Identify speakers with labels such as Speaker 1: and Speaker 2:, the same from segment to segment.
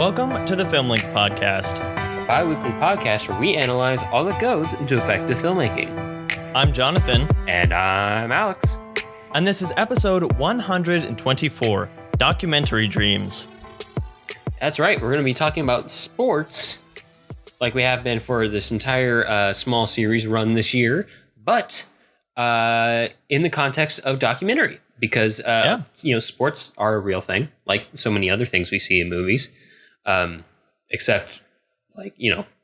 Speaker 1: Welcome to the Filmlings podcast,
Speaker 2: a bi-weekly podcast where we analyze all that goes into effective filmmaking.
Speaker 1: I'm Jonathan.
Speaker 2: And I'm Alex.
Speaker 1: And this is episode 124, Documentary Dreams.
Speaker 2: That's right, we're going to be talking about sports, like we have been for this entire small series run this year, but in the context of documentary, because sports are a real thing, like so many other things we see in movies, except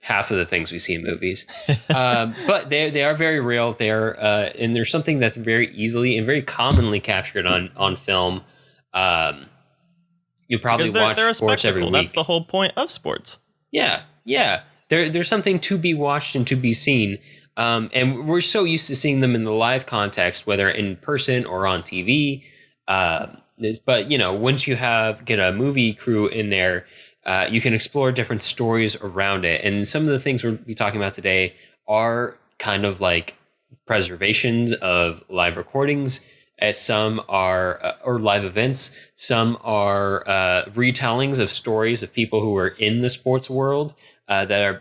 Speaker 2: half of the things we see in movies. But they are very real. And there's something that's very easily and very commonly captured on film. You probably watch sports every week.
Speaker 1: That's the whole point of sports.
Speaker 2: Yeah. There's something to be watched and to be seen. And we're so used to seeing them in the live context, whether in person or on TV. But once you get a movie crew in there, you can explore different stories around it. And some of the things we'll be talking about today are kind of like preservations of live recordings, as some are, or live events. Some are retellings of stories of people who are in the sports world that are,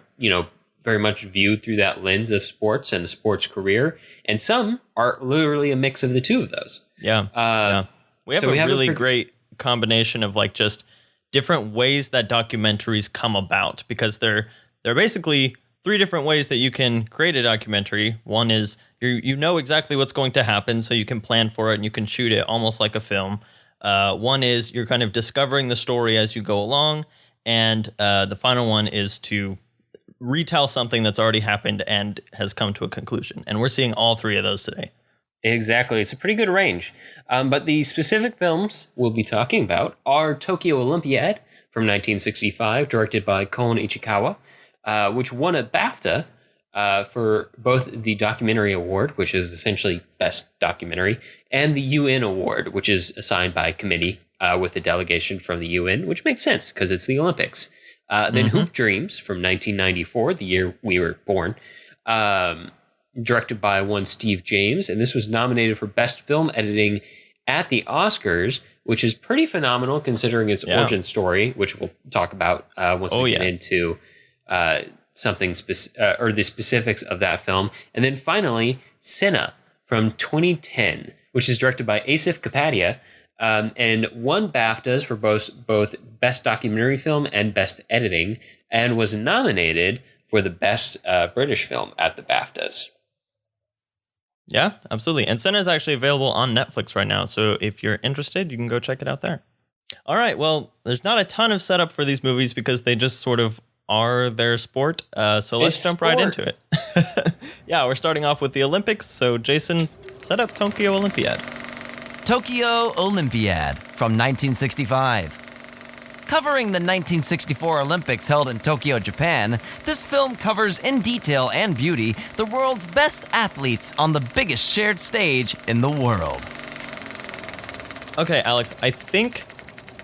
Speaker 2: very much viewed through that lens of sports and a sports career. And some are literally a mix of the two of those.
Speaker 1: Yeah. We have a really great combination of just different ways that documentaries come about, because they're basically three different ways that you can create a documentary. One is you know exactly what's going to happen, so you can plan for it and you can shoot it almost like a film. One is you're kind of discovering the story as you go along, and the final one is to retell something that's already happened and has come to a conclusion. And we're seeing all three of those today.
Speaker 2: Exactly. It's a pretty good range. But the specific films we'll be talking about are Tokyo Olympiad from 1965, directed by Kon Ichikawa, which won a BAFTA for both the documentary award, which is essentially best documentary, and the UN award, which is assigned by committee with a delegation from the UN, which makes sense because it's the Olympics. Then Hoop Dreams from 1994, the year we were born, directed by one Steve James, and this was nominated for Best Film Editing at the Oscars, which is pretty phenomenal considering its origin story, which we'll talk about once we get into something or the specifics of that film. And then finally, Senna from 2010, which is directed by Asif Kapadia, and won BAFTAs for both Best Documentary Film and Best Editing, and was nominated for the Best British Film at the BAFTAs.
Speaker 1: Yeah, absolutely. And Senna is actually available on Netflix right now, so if you're interested, you can go check it out there. All right, well, there's not a ton of setup for these movies because they just sort of are their sport, so let's jump right into it. Yeah, we're starting off with the Olympics, so Jason, set up Tokyo Olympiad.
Speaker 3: Tokyo Olympiad from 1965. Covering the 1964 Olympics held in Tokyo, Japan, this film covers in detail and beauty the world's best athletes on the biggest shared stage in the world.
Speaker 1: Okay, Alex, I think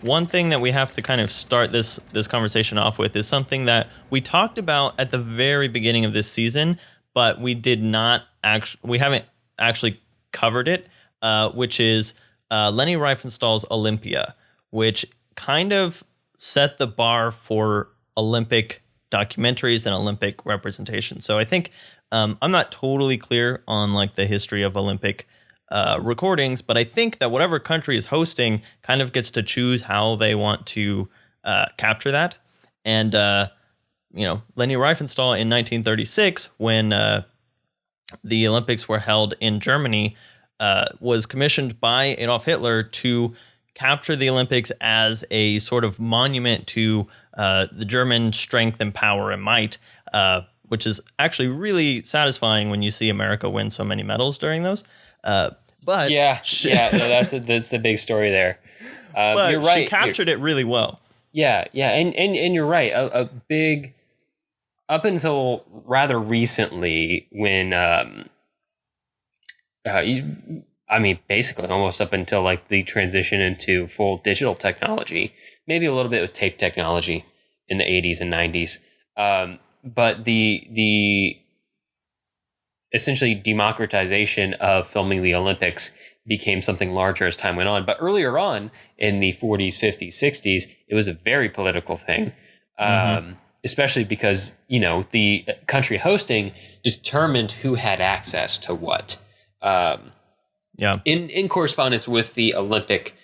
Speaker 1: one thing that we have to kind of start this conversation off with is something that we talked about at the very beginning of this season, but we haven't actually covered it, which is Leni Riefenstahl's Olympia, which kind of set the bar for Olympic documentaries and Olympic representation. So I think I'm not totally clear on the history of Olympic recordings, but I think that whatever country is hosting kind of gets to choose how they want to capture that. And Leni Riefenstahl in 1936, when the Olympics were held in Germany, was commissioned by Adolf Hitler to capture the Olympics as a sort of monument to the German strength and power and might, which is actually really satisfying when you see America win so many medals during those. But
Speaker 2: that's the big story there.
Speaker 1: But
Speaker 2: you're right.
Speaker 1: She captured it really well.
Speaker 2: Yeah, and you're right. A big, up until rather recently, when basically almost up until the transition into full digital technology, maybe a little bit with tape technology in the 80s and 90s. But the essentially democratization of filming the Olympics became something larger as time went on. But earlier on in the 40s, 50s, 60s, it was a very political thing. Especially because, the country hosting determined who had access to what.
Speaker 1: Yeah.
Speaker 2: In correspondence with the Olympic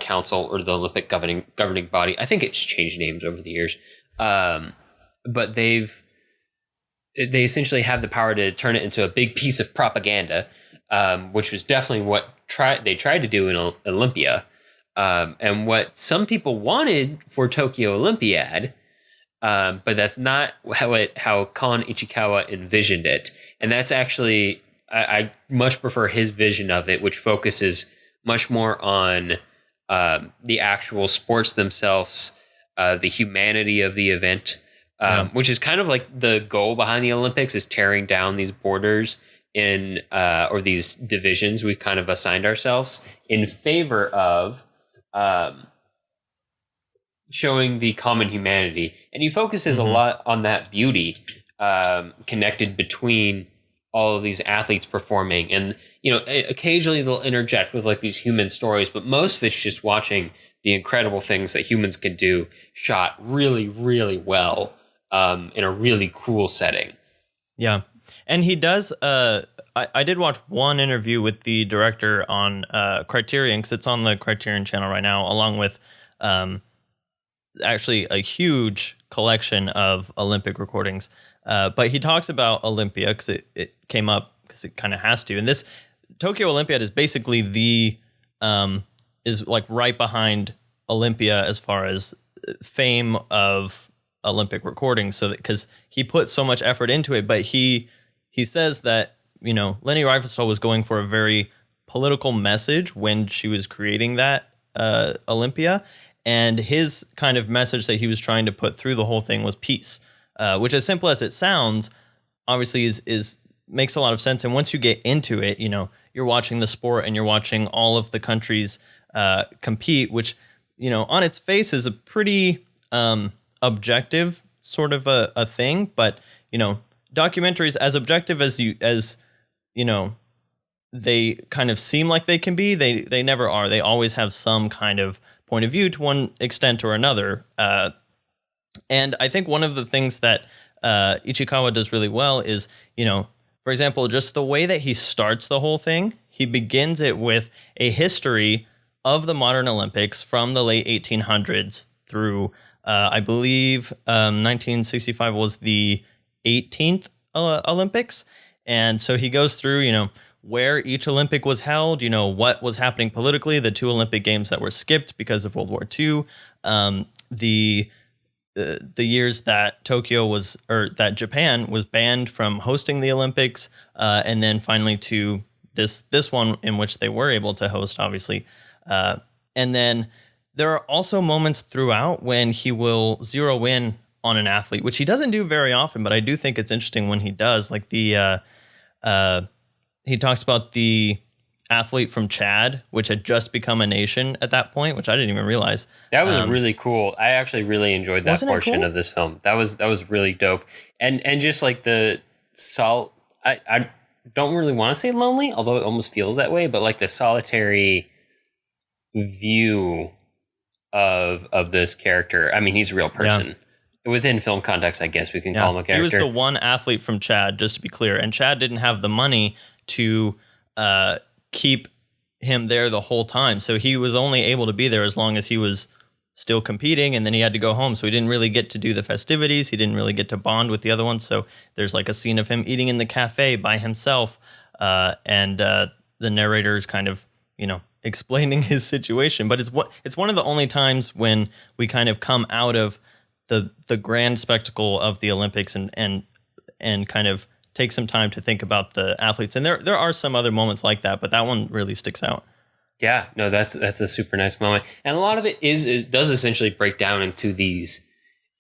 Speaker 2: Council, or the Olympic governing body. I think it's changed names over the years. But they essentially have the power to turn it into a big piece of propaganda, which was definitely what they tried to do in Olympia, and what some people wanted for Tokyo Olympiad. But that's not how Kon Ichikawa envisioned it, and that's actually I much prefer his vision of it, which focuses much more on the actual sports themselves, the humanity of the event, which is kind of like the goal behind the Olympics, is tearing down these borders or these divisions we've kind of assigned ourselves in favor of showing the common humanity. And he focuses a lot on that beauty connected between all of these athletes performing. And, occasionally they'll interject with like these human stories, but most of it's just watching the incredible things that humans can do, shot really, really well in a really cool setting.
Speaker 1: Yeah. And he does, I did watch one interview with the director on Criterion, because it's on the Criterion channel right now, along with actually a huge collection of Olympic recordings. But he talks about Olympia because it came up because it kind of has to. And this Tokyo Olympiad is basically is like right behind Olympia as far as fame of Olympic recordings. So that, because he put so much effort into it, but he says that, Leni Riefenstahl was going for a very political message when she was creating that Olympia. And his kind of message that he was trying to put through the whole thing was peace, which, as simple as it sounds, obviously is makes a lot of sense. And once you get into it, you're watching the sport and you're watching all of the countries compete, which, on its face is a pretty objective sort of a thing. But, documentaries, as objective as they kind of seem like they can be, they never are. They always have some kind of point of view to one extent or another. And I think one of the things that Ichikawa does really well is, for example, just the way that he starts the whole thing. He begins it with a history of the modern Olympics from the late 1800s through, I believe, 1965 was the 18th Olympics. And so he goes through, where each Olympic was held, what was happening politically, the two Olympic games that were skipped because of World War II, the years that that Japan was banned from hosting the Olympics, and then finally to this one in which they were able to host, obviously. And then there are also moments throughout when he will zero in on an athlete, which he doesn't do very often, but I do think it's interesting when he does. Like he talks about the athlete from Chad, which had just become a nation at that point, which I didn't even realize.
Speaker 2: That was really cool. I actually really enjoyed that portion of this film. That was really dope. And just like the I don't really want to say lonely, although it almost feels that way, but like the solitary view of this character. I mean, he's a real person. Yeah. Within film context, I guess we can call him a character.
Speaker 1: He was the one athlete from Chad, just to be clear. And Chad didn't have the money to keep him there the whole time. So he was only able to be there as long as he was still competing, and then he had to go home. So he didn't really get to do the festivities. He didn't really get to bond with the other ones. So there's like a scene of him eating in the cafe by himself, and the narrator is kind of, explaining his situation. But it's one of the only times when we kind of come out of the grand spectacle of the Olympics and kind of take some time to think about the athletes. And there are some other moments like that, but that one really sticks out.
Speaker 2: Yeah, no, that's a super nice moment. And a lot of it does essentially break down into these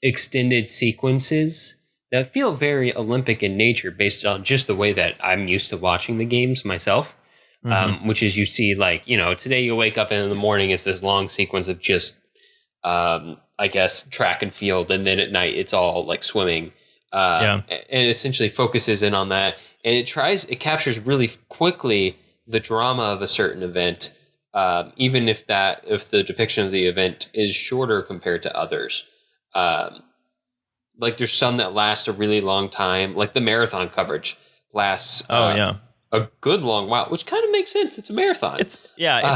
Speaker 2: extended sequences that feel very Olympic in nature based on just the way that I'm used to watching the games myself. Which is, you see, like, today you wake up and in the morning, it's this long sequence of just, I guess, track and field. And then at night, it's all like swimming. And it essentially focuses in on that. And it captures really quickly the drama of a certain event, even if the depiction of the event is shorter compared to others. like there's some that last a really long time. Like the marathon coverage lasts a good long while, which kind of makes sense. It's a marathon.
Speaker 1: It's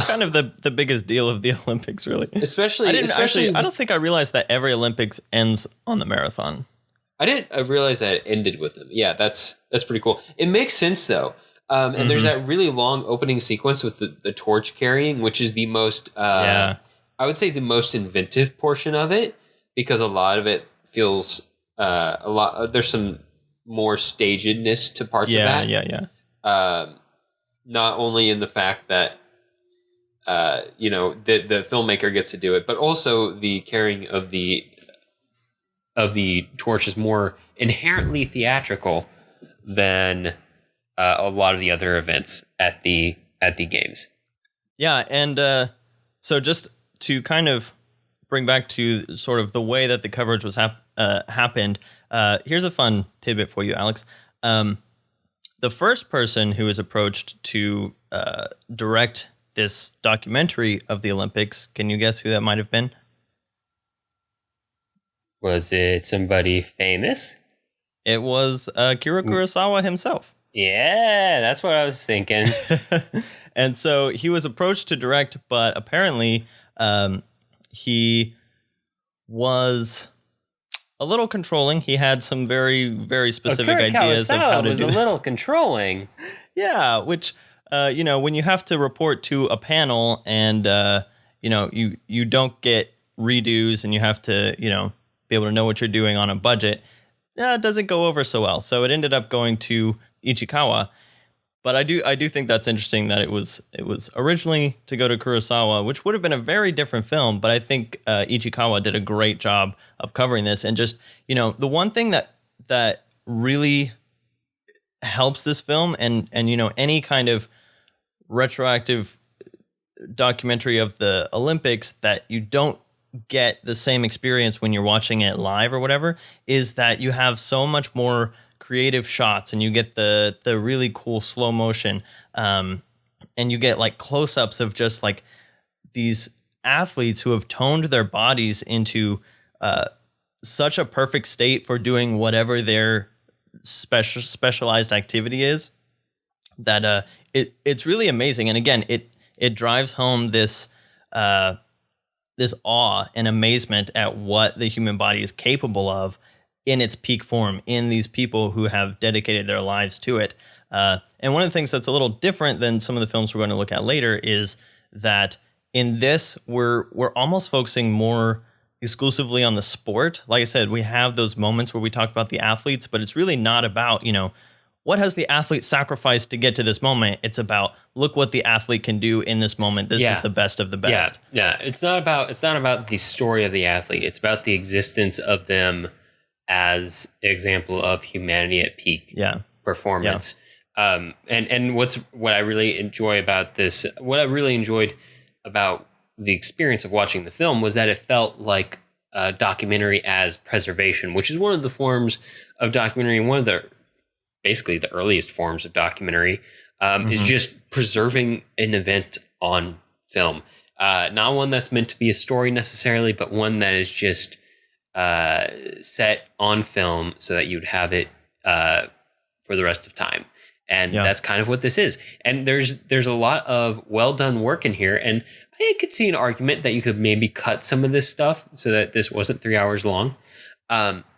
Speaker 1: kind of the biggest deal of the Olympics, really.
Speaker 2: Especially,
Speaker 1: I don't think I realized that every Olympics ends on the marathon.
Speaker 2: I realized that it ended with them. Yeah, that's pretty cool. It makes sense though. And there's that really long opening sequence with the torch carrying, which is the most, I would say the most inventive portion of it, because a lot of it feels there's some more stagedness to parts of that. Not only in the fact that, the filmmaker gets to do it, but also the carrying of the torch is more inherently theatrical than a lot of the other events at the games.
Speaker 1: Yeah, and so just to kind of bring back to sort of the way that the coverage was happened, here's a fun tidbit for you, Alex. The first person who was approached to direct this documentary of the Olympics, can you guess who that might have been?
Speaker 2: Was it somebody famous?
Speaker 1: It was Akira Kurosawa himself.
Speaker 2: Yeah, that's what I was thinking.
Speaker 1: And so he was approached to direct, but apparently he was a little controlling. He had some very, very specific ideas of how to do this.
Speaker 2: Was a little controlling.
Speaker 1: Yeah, which, when you have to report to a panel and, you don't get redos and you have to, be able to know what you're doing on a budget, it doesn't go over so well. So it ended up going to Ichikawa. But I do think that's interesting that it was originally to go to Kurosawa, which would have been a very different film. But I think Ichikawa did a great job of covering this. And just, the one thing that really helps this film and any kind of retroactive documentary of the Olympics that you don't get the same experience when you're watching it live or whatever, is that you have so much more creative shots and you get the really cool slow motion, and you get like close-ups of just like these athletes who have toned their bodies into such a perfect state for doing whatever their specialized activity is, that it's really amazing. And again, it drives home this awe and amazement at what the human body is capable of in its peak form, in these people who have dedicated their lives to it. And one of the things that's a little different than some of the films we're going to look at later is that in this, we're almost focusing more exclusively on the sport. Like I said, we have those moments where we talk about the athletes, but it's really not about, what has the athlete sacrificed to get to this moment? It's about, look what the athlete can do in this moment. This is the best of the best.
Speaker 2: Yeah. It's not about the story of the athlete. It's about the existence of them as an example of humanity at peak performance. Yeah. And what I really enjoy about this, what I really enjoyed about the experience of watching the film was that it felt like a documentary as preservation, which is one of the forms of documentary, and one of the basically the earliest forms of documentary, is just preserving an event on film. Not one that's meant to be a story necessarily, but one that is just set on film so that you'd have it for the rest of time. And that's kind of what this is. And there's a lot of well done work in here. And I could see an argument that you could maybe cut some of this stuff so that this wasn't 3 hours long.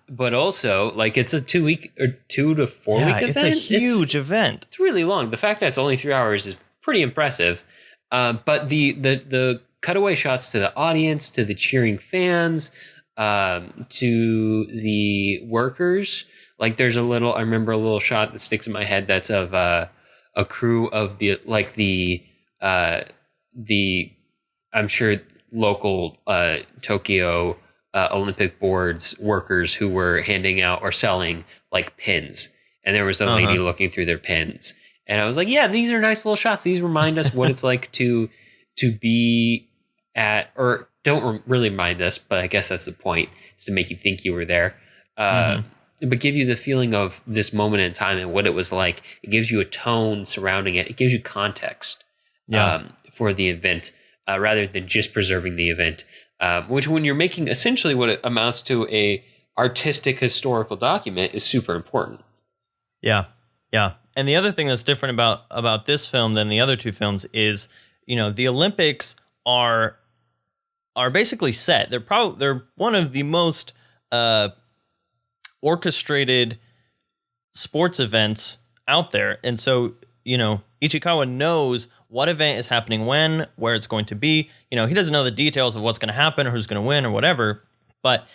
Speaker 2: But also, like, it's a 2 week or 2 to 4 week event.
Speaker 1: It's a huge event.
Speaker 2: It's really long. The fact that it's only 3 hours is pretty impressive. But the cutaway shots to the audience, to the cheering fans, to the workers, like I remember a little shot that sticks in my head that's of a crew of the I'm sure local Tokyo Olympic boards workers who were handing out or selling like pins, and there was a lady looking through their pins, and I was like, yeah, these are nice little shots. These remind us what it's like to be at, or don't really remind us, but I guess that's the point, is to make you think you were there, but give you the feeling of this moment in time and what it was like. It gives you a tone surrounding it. It gives you context for the event, rather than just preserving the event, which when you're making essentially what it amounts to a artistic historical document is super important.
Speaker 1: Yeah. Yeah. And the other thing that's different about this film than the other two films is, the Olympics are basically set. They're one of the most orchestrated sports events out there. And so, Ichikawa knows what event is happening when, where it's going to be. He doesn't know the details of what's going to happen or who's going to win or whatever, but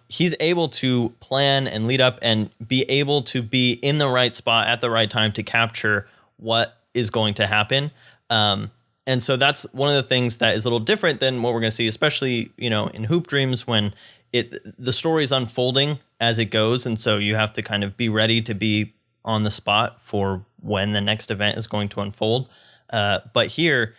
Speaker 1: he's able to plan and lead up and be able to be in the right spot at the right time to capture what is going to happen. And so that's one of the things that is a little different than what we're going to see, especially, in Hoop Dreams when the story is unfolding as it goes. And so you have to kind of be ready to be on the spot for when the next event is going to unfold. But here,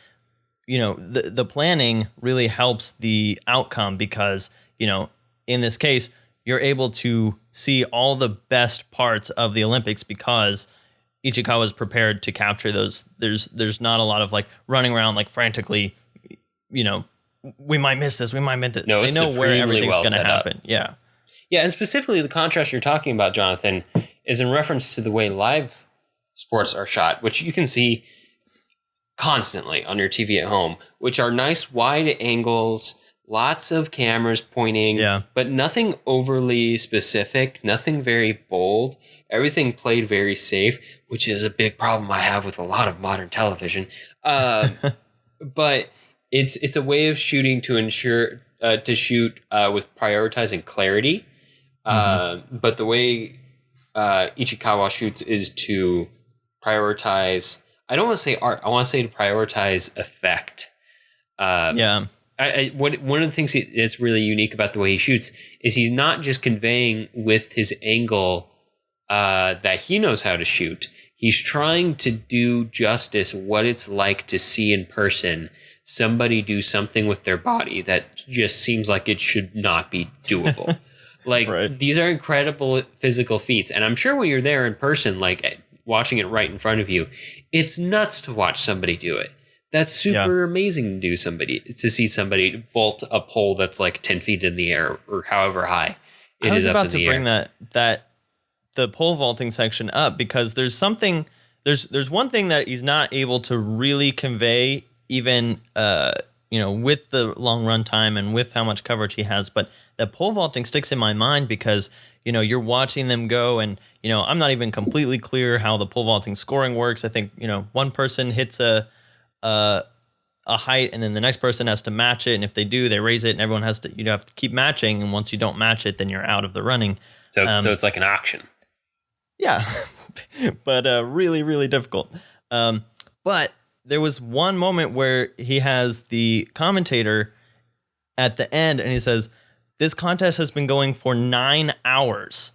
Speaker 1: the planning really helps the outcome because, in this case, you're able to see all the best parts of the Olympics because Ichikawa is prepared to capture those. There's not a lot of like running around like frantically, we might miss this, we might miss it.
Speaker 2: No,
Speaker 1: they know where everything's going to happen.
Speaker 2: Up.
Speaker 1: Yeah.
Speaker 2: Yeah, and specifically the contrast you're talking about, Jonathan, is in reference to the way live sports are shot, which you can see constantly on your TV at home, which are nice wide angles, lots of cameras pointing, but nothing overly specific, nothing very bold. Everything played very safe, which is a big problem I have with a lot of modern television. But it's a way of shooting to ensure to shoot with prioritizing clarity. But the way Ichikawa shoots is to prioritize. I don't want to say art. I want to say to prioritize effect. One of the things that's really unique about the way he shoots is he's not just conveying with his angle that he knows how to shoot. He's trying to do justice what it's like to see in person somebody do something with their body that just seems like it should not be doable. These are incredible physical feats. And I'm sure when you're there in person, like watching it right in front of you, it's nuts to watch somebody do it. That's super amazing to see somebody vault a pole that's like 10 feet in the air or however high it is.
Speaker 1: I was
Speaker 2: up
Speaker 1: about
Speaker 2: in
Speaker 1: to
Speaker 2: the
Speaker 1: bring
Speaker 2: air.
Speaker 1: the pole vaulting section up because there's one thing that he's not able to really convey even with the long run time and with how much coverage he has, but the pole vaulting sticks in my mind because you're watching them go and I'm not even completely clear how the pole vaulting scoring works. I think one person hits a height and then the next person has to match it, and if they do, they raise it, and everyone has to have to keep matching, and once you don't match it, then you're out of the running.
Speaker 2: So it's like an auction.
Speaker 1: Yeah. But really, really difficult. But there was one moment where he has the commentator at the end and he says, "This contest has been going for 9 hours."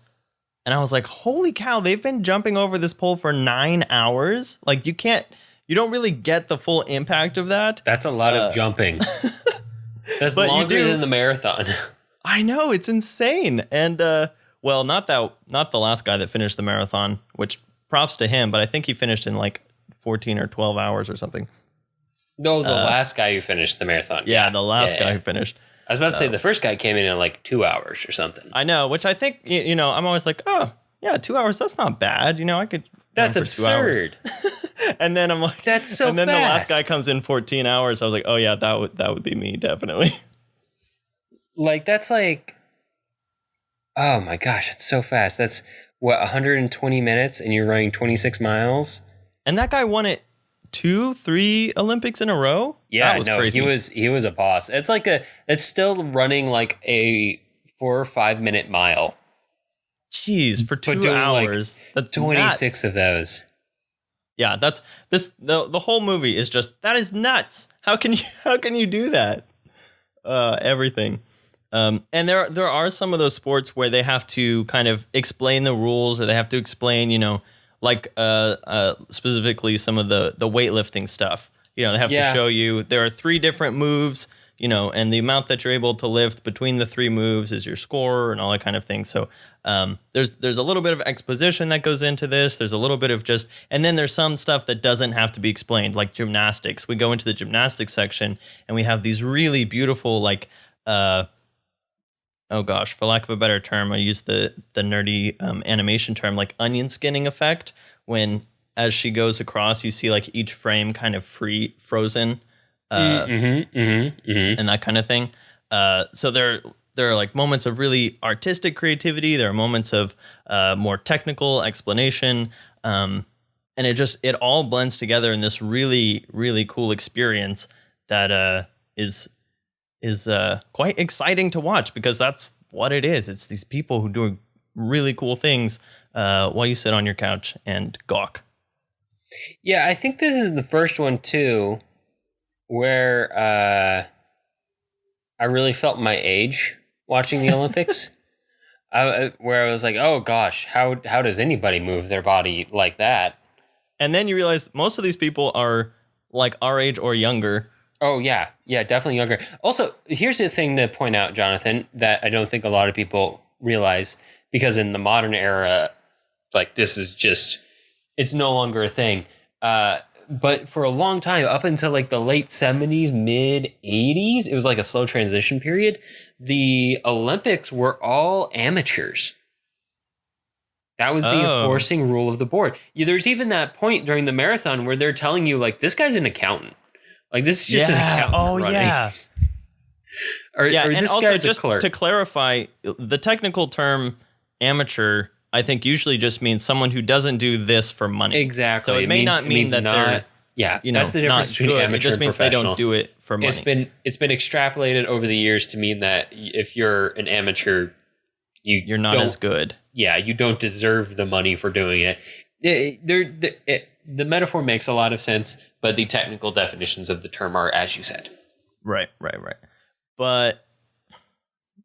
Speaker 1: And I was like, holy cow, they've been jumping over this pole for 9 hours? Like, you don't really get the full impact of that.
Speaker 2: That's a lot of jumping. That's longer than the marathon.
Speaker 1: I know, it's insane. And not the last guy that finished the marathon, which props to him, but I think he finished in like 14 or 12 hours or something.
Speaker 2: No, the last guy who finished the marathon.
Speaker 1: Yeah, the last guy who finished.
Speaker 2: I was about to say the first guy came in like 2 hours or something.
Speaker 1: I know, which I think, I'm always like, oh, yeah, 2 hours, that's not bad. I could.
Speaker 2: That's absurd.
Speaker 1: And then I'm like,
Speaker 2: that's so
Speaker 1: and then
Speaker 2: fast.
Speaker 1: The last guy comes in 14 hours. I was like, oh yeah, that would be me, definitely.
Speaker 2: Like, that's like, oh my gosh, it's so fast. That's 120 minutes and you're running 26 miles.
Speaker 1: And that guy won it 2-3 Olympics in a row.
Speaker 2: Yeah,
Speaker 1: that was crazy.
Speaker 2: He was a boss. It's still running like a 4 or 5 minute mile.
Speaker 1: Jeez, for 2 hours.
Speaker 2: Like that's 26 nuts. Of those.
Speaker 1: Yeah, that's the whole movie is just, that is nuts. How can you do that? Everything. And there are some of those sports where they have to kind of explain the rules, or they have to explain, like specifically some of the weightlifting stuff. They have to show you there are 3 different moves, and the amount that you're able to lift between the 3 moves is your score and all that kind of thing. So there's a little bit of exposition that goes into this. There's a little bit of and then there's some stuff that doesn't have to be explained, like gymnastics. We go into the gymnastics section and we have these really beautiful, like, oh gosh, for lack of a better term, I use the nerdy animation term, like onion skinning effect, when as she goes across, you see like each frame kind of frozen, and that kind of thing. So there are like moments of really artistic creativity. There are moments of more technical explanation, and it all blends together in this really really cool experience that is quite exciting to watch, because that's what it is. It's these people who do really cool things while you sit on your couch and gawk.
Speaker 2: Yeah, I think this is the first one too where I really felt my age watching the Olympics. Where I was like, oh gosh, how does anybody move their body like that?
Speaker 1: And then you realize most of these people are like our age or younger.
Speaker 2: Oh yeah, definitely younger. Also, here's the thing to point out, Jonathan, that I don't think a lot of people realize, because in the modern era, like this is just, it's no longer a thing. But for a long time, up until like the late 70s, mid 80s, it was like a slow transition period. The Olympics were all amateurs. That was the enforcing rule of the board. Yeah, there's even that point during the marathon where they're telling you, like, this guy's an accountant. Like, this is just an accountant running.
Speaker 1: Yeah.
Speaker 2: or
Speaker 1: and
Speaker 2: this
Speaker 1: also
Speaker 2: guy's
Speaker 1: just
Speaker 2: a clerk.
Speaker 1: to clarify, the technical term amateur, I think, usually just means someone who doesn't do this for money.
Speaker 2: Exactly.
Speaker 1: So it may not mean that they're,
Speaker 2: yeah,
Speaker 1: you know,
Speaker 2: that's the difference
Speaker 1: not
Speaker 2: between
Speaker 1: good.
Speaker 2: amateur
Speaker 1: It just
Speaker 2: and
Speaker 1: means they
Speaker 2: professional.
Speaker 1: don't do it for money.
Speaker 2: It's been extrapolated over the years to mean that if you're an amateur,
Speaker 1: you're not as good.
Speaker 2: Yeah, you don't deserve the money for doing it. The metaphor makes a lot of sense, but the technical definitions of the term are as you said.
Speaker 1: Right. But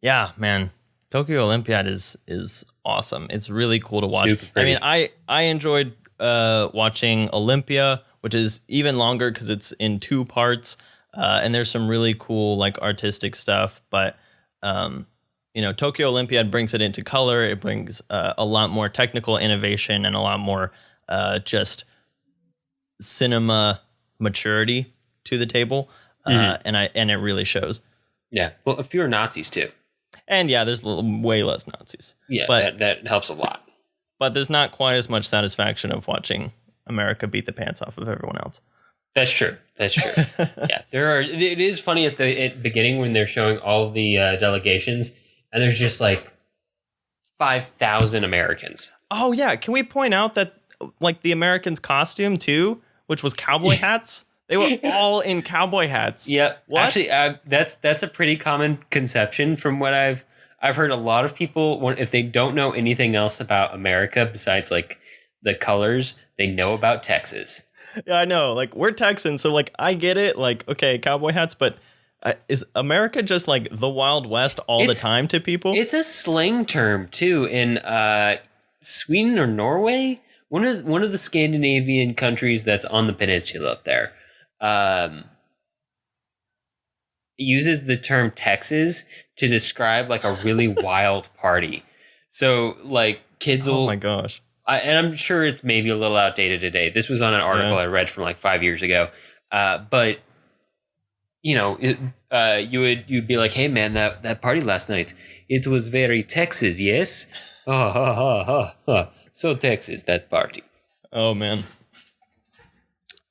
Speaker 1: yeah, man, Tokyo Olympiad is awesome. It's really cool to watch. I mean, I enjoyed watching Olympia, which is even longer because it's in 2 parts, and there's some really cool like artistic stuff. But Tokyo Olympiad brings it into color. It brings a lot more technical innovation and a lot more just cinema maturity to the table, and it really shows.
Speaker 2: Yeah, well, fewer Nazis too.
Speaker 1: And yeah, there's way less Nazis.
Speaker 2: Yeah,
Speaker 1: but
Speaker 2: that helps a lot.
Speaker 1: But there's not quite as much satisfaction of watching America beat the pants off of everyone else.
Speaker 2: That's true. Yeah, it is funny at the beginning when they're showing all of the delegations, and there's just like 5,000 Americans.
Speaker 1: Oh yeah, can we point out that like the Americans' costume too, which was cowboy hats? They were all in cowboy hats.
Speaker 2: Yep.
Speaker 1: What?
Speaker 2: Actually, that's a pretty common conception from what I've heard. A lot of people, if they don't know anything else about America besides like the colors, they know about Texas.
Speaker 1: Yeah, I know. Like, we're Texans, so like I get it. Like, okay, cowboy hats, but is America just like the Wild West all the time to people?
Speaker 2: It's a slang term too in Sweden or Norway. One of the Scandinavian countries that's on the peninsula up there. Uses the term Texas to describe like a really wild party. So like kids will.
Speaker 1: Oh my gosh.
Speaker 2: And I'm sure it's maybe a little outdated today. This was on an article I read from like 5 years ago. But you'd be like, hey man, that party last night, it was very Texas, yes? So Texas, that party.
Speaker 1: Oh man.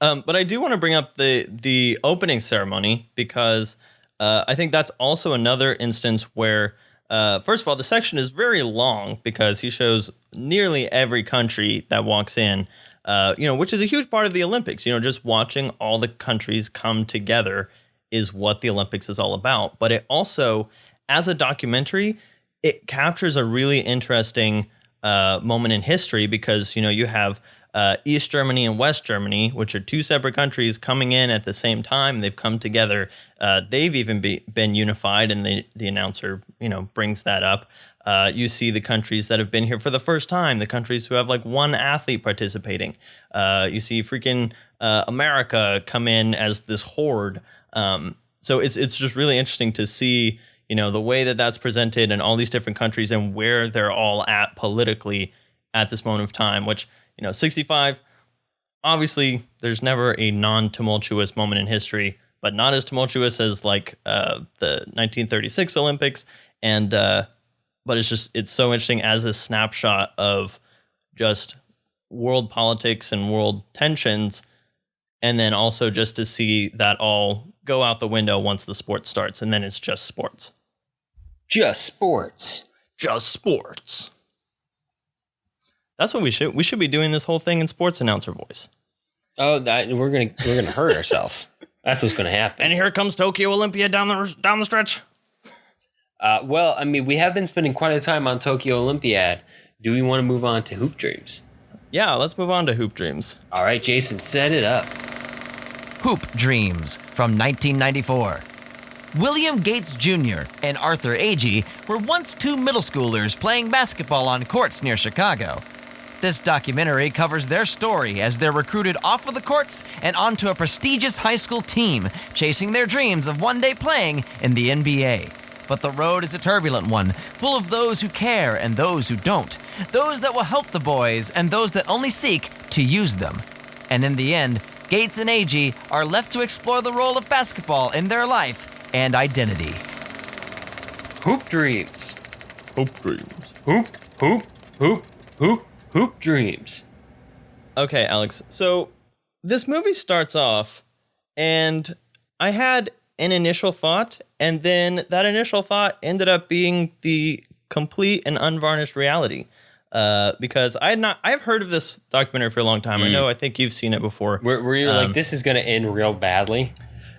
Speaker 1: But I do want to bring up the opening ceremony, because I think that's also another instance where, first of all, the section is very long because he shows nearly every country that walks in, which is a huge part of the Olympics. Just watching all the countries come together is what the Olympics is all about. But it also, as a documentary, it captures a really interesting moment in history, because, you have East Germany and West Germany, which are 2 separate countries coming in at the same time. They've come together. They've even been unified, and the announcer, brings that up. You see the countries that have been here for the first time, the countries who have like 1 athlete participating. You see freaking America come in as this horde. So it's just really interesting to see, the way that that's presented in all these different countries and where they're all at politically at this moment of time, which, 65, obviously there's never a non-tumultuous moment in history. but not as tumultuous as like the 1936 Olympics. And but it's so interesting as a snapshot of just world politics and world tensions, and then also just to see that all go out the window once the sport starts, and then it's just sports.
Speaker 2: Just sports.
Speaker 1: Just sports. That's what we should be doing this whole thing in sports announcer voice.
Speaker 2: Oh, we're gonna hurt ourselves. That's what's gonna happen.
Speaker 1: And here comes Tokyo Olympiad down the stretch.
Speaker 2: Well, I mean, we have been spending quite a time on Tokyo Olympiad. Do we want to move on to Hoop Dreams?
Speaker 1: Yeah, let's move on to Hoop Dreams.
Speaker 2: All right, Jason, set it up.
Speaker 3: Hoop Dreams from 1994. William Gates Jr. and Arthur Agee were once two middle schoolers playing basketball on courts near Chicago. This documentary covers their story as they're recruited off of the courts and onto a prestigious high school team, chasing their dreams of one day playing in the NBA. But the road is a turbulent one, full of those who care and those who don't, those that will help the boys and those that only seek to use them. And in the end, Gates and Agee are left to explore the role of basketball in their life and identity.
Speaker 2: Hoop Dreams.
Speaker 1: Hoop Dreams.
Speaker 2: Hoop Dreams.
Speaker 1: Okay, Alex. So this movie starts off, and I had an initial thought, and then that initial thought ended up being the complete and unvarnished reality. Because I've heard of this documentary for a long time. I think you've seen it before.
Speaker 2: Were you like, this is going to end real badly?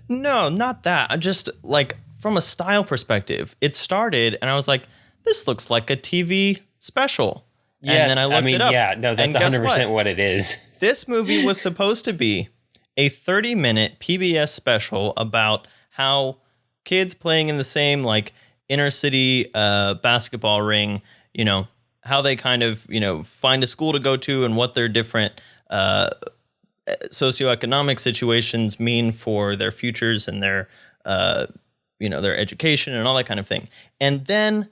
Speaker 1: No, not that. I just, like, from a style perspective, it started, and I was like, this looks like a TV special.
Speaker 2: Yes,
Speaker 1: and then I looked it up.
Speaker 2: Yeah, no, that's 100% what it is.
Speaker 1: This movie was supposed to be a 30-minute PBS special about how kids playing in the same, like, inner city basketball ring, you know, how they kind of, you know, find a school to go to and what their different socioeconomic situations mean for their futures and their, their education and all that kind of thing. And then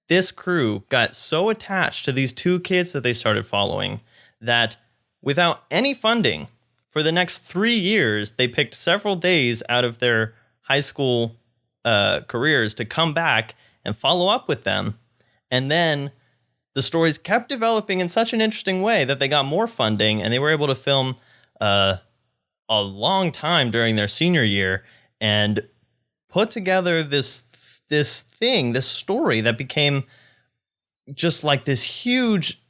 Speaker 1: this crew got so attached to these two kids that they started following that without any funding for the next 3 years, they picked several days out of their high school careers to come back and follow up with them. And then the stories kept developing in such an interesting way that they got more funding and they were able to film a long time during their senior year and put together this story that became just like this huge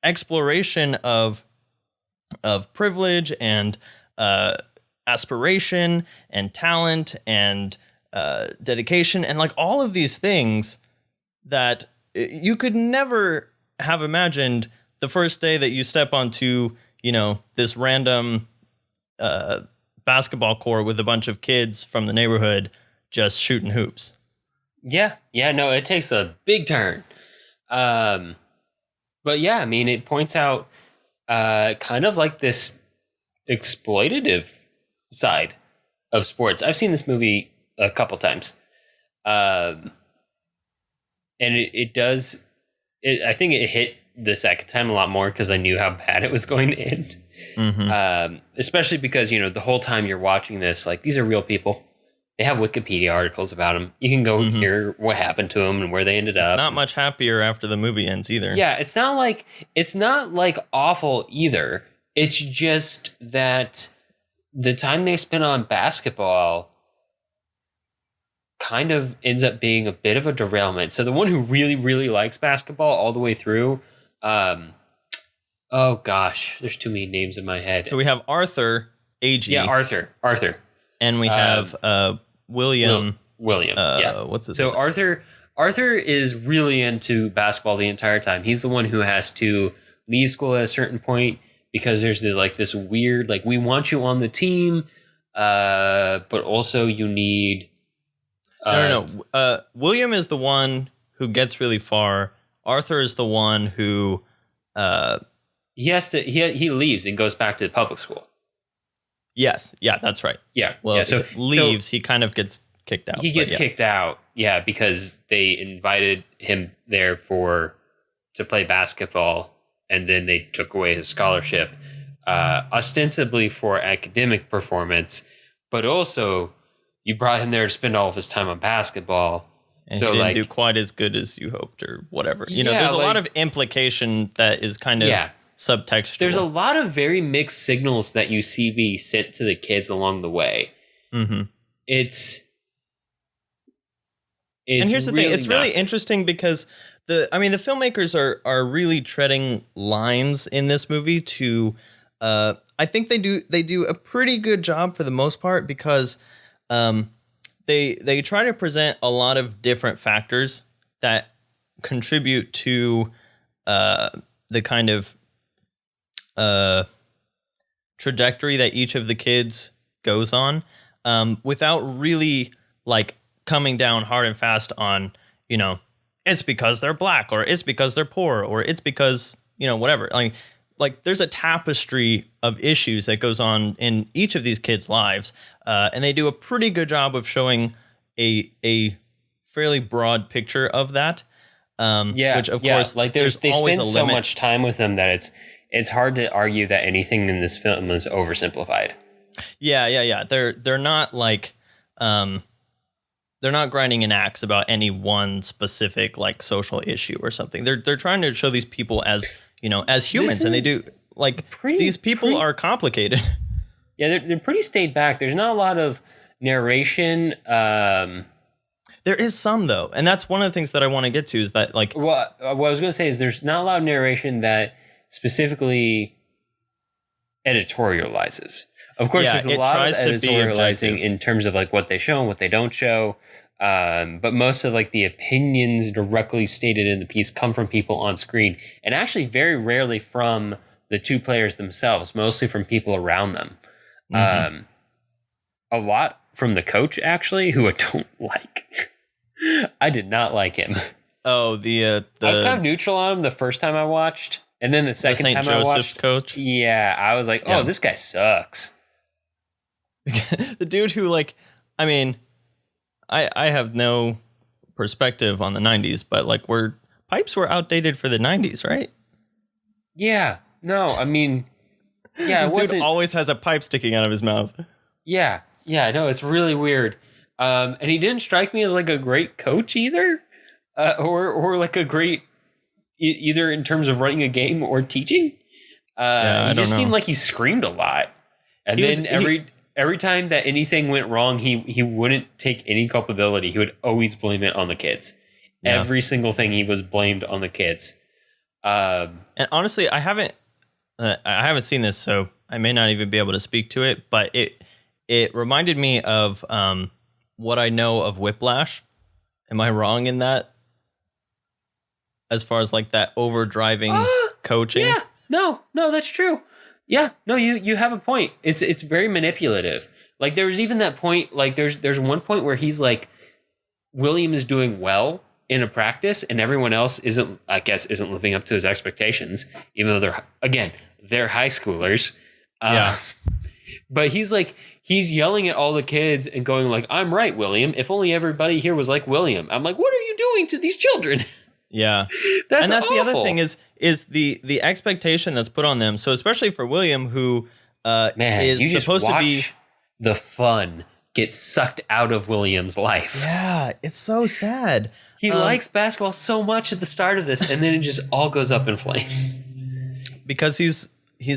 Speaker 1: exploration of privilege and aspiration and talent and dedication and like all of these things that you could never have imagined the first day that you step onto, you know, this random basketball court with a bunch of kids from the neighborhood just shooting hoops.
Speaker 2: Yeah, no, it takes a big turn. But yeah, I mean, it points out kind of like this exploitative side of sports. I've seen this movie a couple times. And it does, I think it hit the second time a lot more because I knew how bad it was going to end. Mm-hmm. Especially because, you know, the whole time you're watching this, like, these are real people. They have Wikipedia articles about them. You can go hear what happened to them and where they ended up.
Speaker 1: It's not much happier after the movie ends either.
Speaker 2: Yeah, it's not like awful either. It's just that the time they spent on basketball kind of ends up being a bit of a derailment. So the one who really, really likes basketball all the way through, oh gosh, there's too many names in my head.
Speaker 1: So we have Arthur Agee.
Speaker 2: Yeah, Arthur.
Speaker 1: And we have William.
Speaker 2: Yeah.
Speaker 1: What's his
Speaker 2: name?
Speaker 1: So
Speaker 2: Arthur is really into basketball the entire time. He's the one who has to leave school at a certain point because there's this weird, like, we want you on the team, but also you need.
Speaker 1: No. William is the one who gets really far. Arthur is the one who.
Speaker 2: He leaves and goes back to public school.
Speaker 1: Yes. Yeah, that's right.
Speaker 2: Yeah.
Speaker 1: Well,
Speaker 2: yeah,
Speaker 1: so leaves. He kind of gets kicked out.
Speaker 2: He gets kicked out. Yeah, because they invited him there to play basketball, and then they took away his scholarship, ostensibly for academic performance, but also you brought him there to spend all of his time on basketball.
Speaker 1: And
Speaker 2: so
Speaker 1: he didn't
Speaker 2: like
Speaker 1: do quite as good as you hoped or whatever.
Speaker 2: Yeah,
Speaker 1: There's a lot
Speaker 2: like-
Speaker 1: of implication that is kind of
Speaker 2: Yeah.
Speaker 1: subtextual.
Speaker 2: there's a lot of very mixed signals that you see be sent to the kids along the way.
Speaker 1: Mm-hmm.
Speaker 2: It's
Speaker 1: And here's the thing, it's
Speaker 2: not-
Speaker 1: really interesting because the filmmakers are really treading lines in this movie to I think they do a pretty good job for the most part because they try to present a lot of different factors that contribute to the kind of trajectory that each of the kids goes on without really like coming down hard and fast on, it's because they're black or it's because they're poor or it's because, whatever. Like there's a tapestry of issues that goes on in each of these kids' lives. And they do a pretty good job of showing a fairly broad picture of that. Which of course,
Speaker 2: like
Speaker 1: there's
Speaker 2: they
Speaker 1: always
Speaker 2: spend
Speaker 1: a
Speaker 2: so
Speaker 1: limit.
Speaker 2: much time with them that it's hard to argue that anything in this film is oversimplified.
Speaker 1: Yeah. They're not like they're not grinding an axe about any one specific like social issue or something. They're trying to show these people as as humans, and they do like these people are complicated.
Speaker 2: Yeah, they're pretty stayed back. There's not a lot of narration.
Speaker 1: There is some though, and that's one of the things that I want to get to is that like
Speaker 2: What I was going to say is there's not a lot of narration that specifically editorializes. Of course,
Speaker 1: Yeah,
Speaker 2: there's a
Speaker 1: it
Speaker 2: lot of
Speaker 1: tries to be
Speaker 2: editorializing
Speaker 1: objective.
Speaker 2: in terms of like what they show and what they don't show. But most of like the opinions directly stated in the piece come from people on screen, and actually very rarely from the two players themselves, mostly from people around them. A lot from the coach, actually, who I don't like. I did not like him.
Speaker 1: oh the
Speaker 2: I was kind of neutral on him the first time I watched, and then the second
Speaker 1: St.
Speaker 2: time I
Speaker 1: Joseph's
Speaker 2: watched,
Speaker 1: coach.
Speaker 2: yeah, I was like, oh,
Speaker 1: Yeah.
Speaker 2: this guy sucks.
Speaker 1: The dude who like I have no perspective on the 90s, but like pipes were outdated for the 90s, right?
Speaker 2: Yeah, no, I mean, yeah, it
Speaker 1: This dude
Speaker 2: wasn't.
Speaker 1: always has a pipe sticking out of his mouth.
Speaker 2: Yeah, no, it's really weird. And he didn't strike me as like a great coach either, or like a great either in terms of running a game or teaching.
Speaker 1: I
Speaker 2: He
Speaker 1: don't
Speaker 2: just
Speaker 1: know.
Speaker 2: seemed like he screamed a lot, and
Speaker 1: He was-
Speaker 2: then every time that anything went wrong, he wouldn't take any culpability. He would always blame it on the kids.
Speaker 1: Yeah.
Speaker 2: Every single thing he was blamed on the kids.
Speaker 1: And honestly, I haven't seen this, so I may not even be able to speak to it. But it reminded me of what I know of Whiplash. Am I wrong in that? As far as like that overdriving coaching,
Speaker 2: Yeah, no, that's true. Yeah, no, you have a point. It's very manipulative. Like there's even that point. Like there's one point where he's like, William is doing well in a practice, and everyone else isn't living up to his expectations, even though they're high schoolers.
Speaker 1: Yeah.
Speaker 2: But he's yelling at all the kids and going like, "I'm right, William. If only everybody here was like William." I'm like, what are you doing to these children?
Speaker 1: yeah.
Speaker 2: That's
Speaker 1: the other
Speaker 2: awful.
Speaker 1: thing is the expectation that's put on them. So especially for William, who
Speaker 2: Man, you
Speaker 1: is
Speaker 2: just
Speaker 1: supposed to
Speaker 2: watch
Speaker 1: be.
Speaker 2: the fun get sucked out of William's life.
Speaker 1: Yeah, it's so sad.
Speaker 2: He likes basketball so much at the start of this, and then it just all goes up in flames.
Speaker 1: Because he's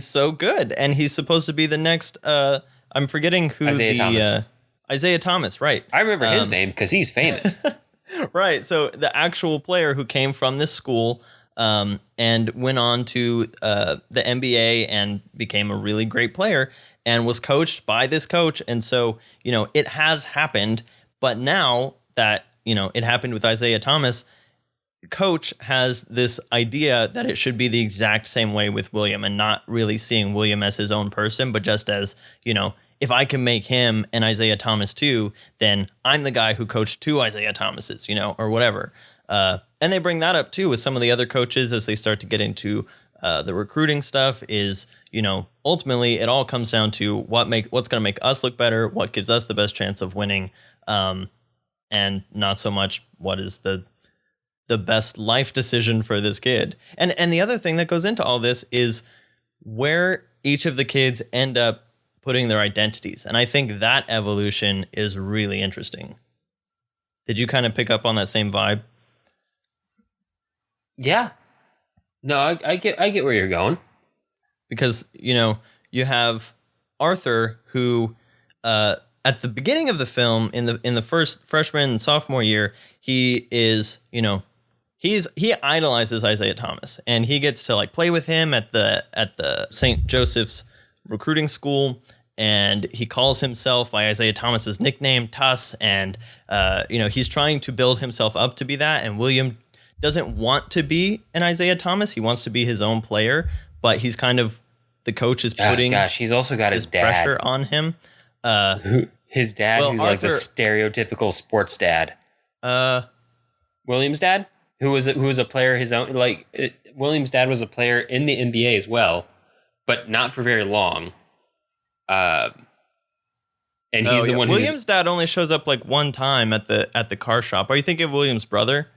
Speaker 1: so good, and he's supposed to be the next. I'm forgetting who
Speaker 2: Isaiah Thomas.
Speaker 1: Isaiah Thomas, right?
Speaker 2: I remember his name because he's famous.
Speaker 1: Right. So the actual player who came from this school and went on to the NBA and became a really great player and was coached by this coach. And so, it has happened. But now that, it happened with Isaiah Thomas, coach has this idea that it should be the exact same way with William and not really seeing William as his own person, but just as, if I can make him an Isaiah Thomas too, then I'm the guy who coached two Isaiah Thomases, or whatever. And they bring that up too with some of the other coaches as they start to get into the recruiting stuff is, ultimately it all comes down to what's going to make us look better, what gives us the best chance of winning, and not so much what is the best life decision for this kid. And the other thing that goes into all this is where each of the kids end up putting their identities. And I think that evolution is really interesting. Did you kind of pick up on that same vibe?
Speaker 2: Yeah. No, I get where you're going.
Speaker 1: Because, you have Arthur, who at the beginning of the film, in the first freshman and sophomore year, he is, he idolizes Isaiah Thomas, and he gets to like play with him at the St. Joseph's recruiting school, and he calls himself by Isaiah Thomas's nickname, Tuss, and he's trying to build himself up to be that. And William doesn't want to be an Isaiah Thomas; he wants to be his own player, but he's kind of, the coach is putting
Speaker 2: he's also got his dad
Speaker 1: pressure on him.
Speaker 2: His dad, who's
Speaker 1: Arthur,
Speaker 2: like the stereotypical sports dad. William's dad, who was a player his own. William's dad was a player in the NBA as well, but not for very long. And he's the one.
Speaker 1: William's dad only shows up like one time at the car shop. Are you thinking of William's brother?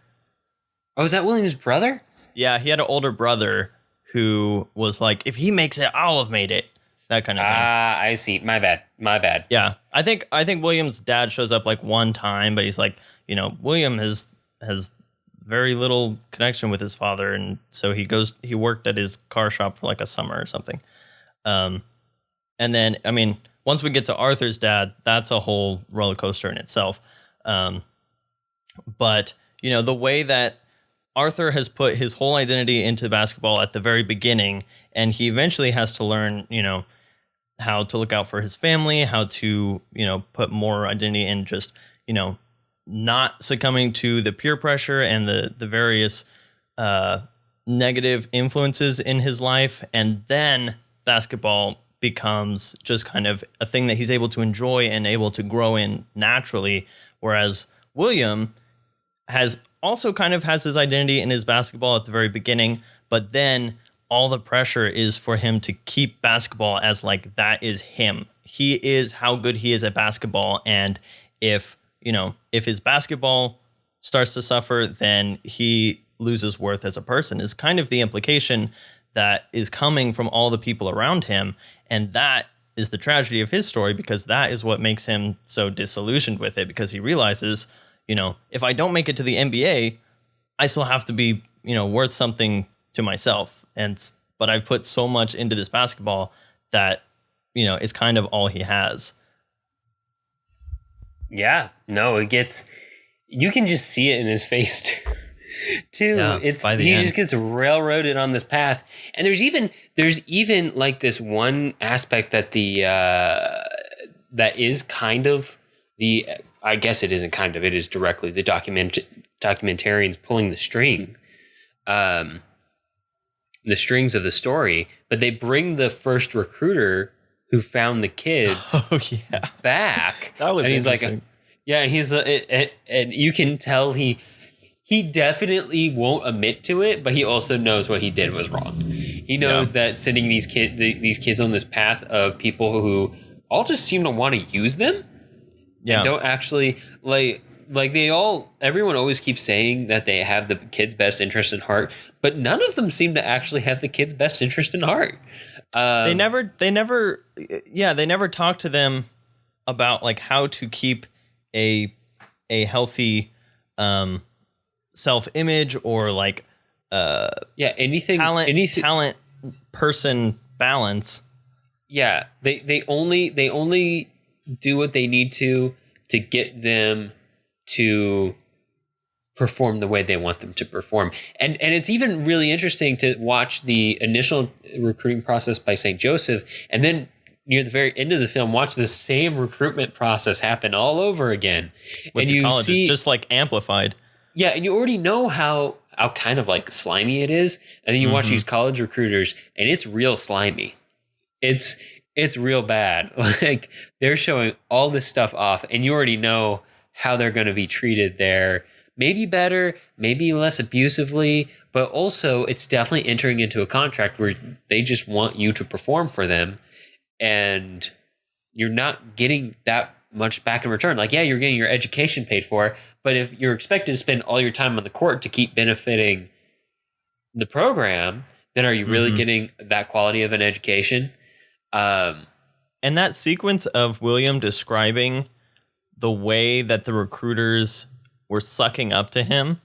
Speaker 2: Oh, is that William's brother?
Speaker 1: Yeah, he had an older brother who was like, if he makes it, I'll have made it. That kind of thing.
Speaker 2: Ah, I see. My bad.
Speaker 1: Yeah, I think William's dad shows up like one time, but he's like, William has very little connection with his father, and so he worked at his car shop for like a summer or something. And then, once we get to Arthur's dad, that's a whole roller coaster in itself. But the way that Arthur has put his whole identity into basketball at the very beginning, and he eventually has to learn, how to look out for his family, how to, put more identity in just, not succumbing to the peer pressure and the various negative influences in his life. And then basketball becomes just kind of a thing that he's able to enjoy and able to grow in naturally. Whereas William has his identity in his basketball at the very beginning, but then all the pressure is for him to keep basketball as like, that is him. He is how good he is at basketball. And if his basketball starts to suffer, then he loses worth as a person, is kind of the implication that is coming from all the people around him. And that is the tragedy of his story, because that is what makes him so disillusioned with it, because he realizes, if I don't make it to the NBA, I still have to be, worth something to myself. But I put so much into this basketball that, it's kind of all he has.
Speaker 2: Yeah, no, you can just see it in his face too.
Speaker 1: Yeah,
Speaker 2: He just gets railroaded on this path. And there's even like this one aspect that that is kind of I guess it isn't kind of, it is directly the documentarians pulling the strings of the story, but they bring the first recruiter who found the kids back.
Speaker 1: That was,
Speaker 2: and he's
Speaker 1: interesting.
Speaker 2: And you can tell he definitely won't admit to it, but he also knows what he did was wrong. He knows that sending these kids on this path of people who all just seem to want to use them. Yeah. And don't actually everyone always keeps saying that they have the kid's best interest in heart, but none of them seem to actually have the kid's best interest in heart. They never
Speaker 1: talk to them about like how to keep a healthy self-image or like talent person balance.
Speaker 2: Yeah, they only do what they need to get them to perform the way they want them to perform. And it's even really interesting to watch the initial recruiting process by St. Joseph, and then near the very end of the film, watch the same recruitment process happen all over again.
Speaker 1: With the college, it's just like amplified.
Speaker 2: Yeah, and you already know how kind of like slimy it is, and then you watch these college recruiters, and it's real slimy. It's real bad. Like, they're showing all this stuff off, and you already know how they're going to be treated there. Maybe better, maybe less abusively, but also it's definitely entering into a contract where they just want you to perform for them, and you're not getting that much back in return. Like, yeah, you're getting your education paid for, but if you're expected to spend all your time on the court to keep benefiting the program, then are you really getting that quality of an education?
Speaker 1: And And that sequence of William describing the way that the recruiters were sucking up to him.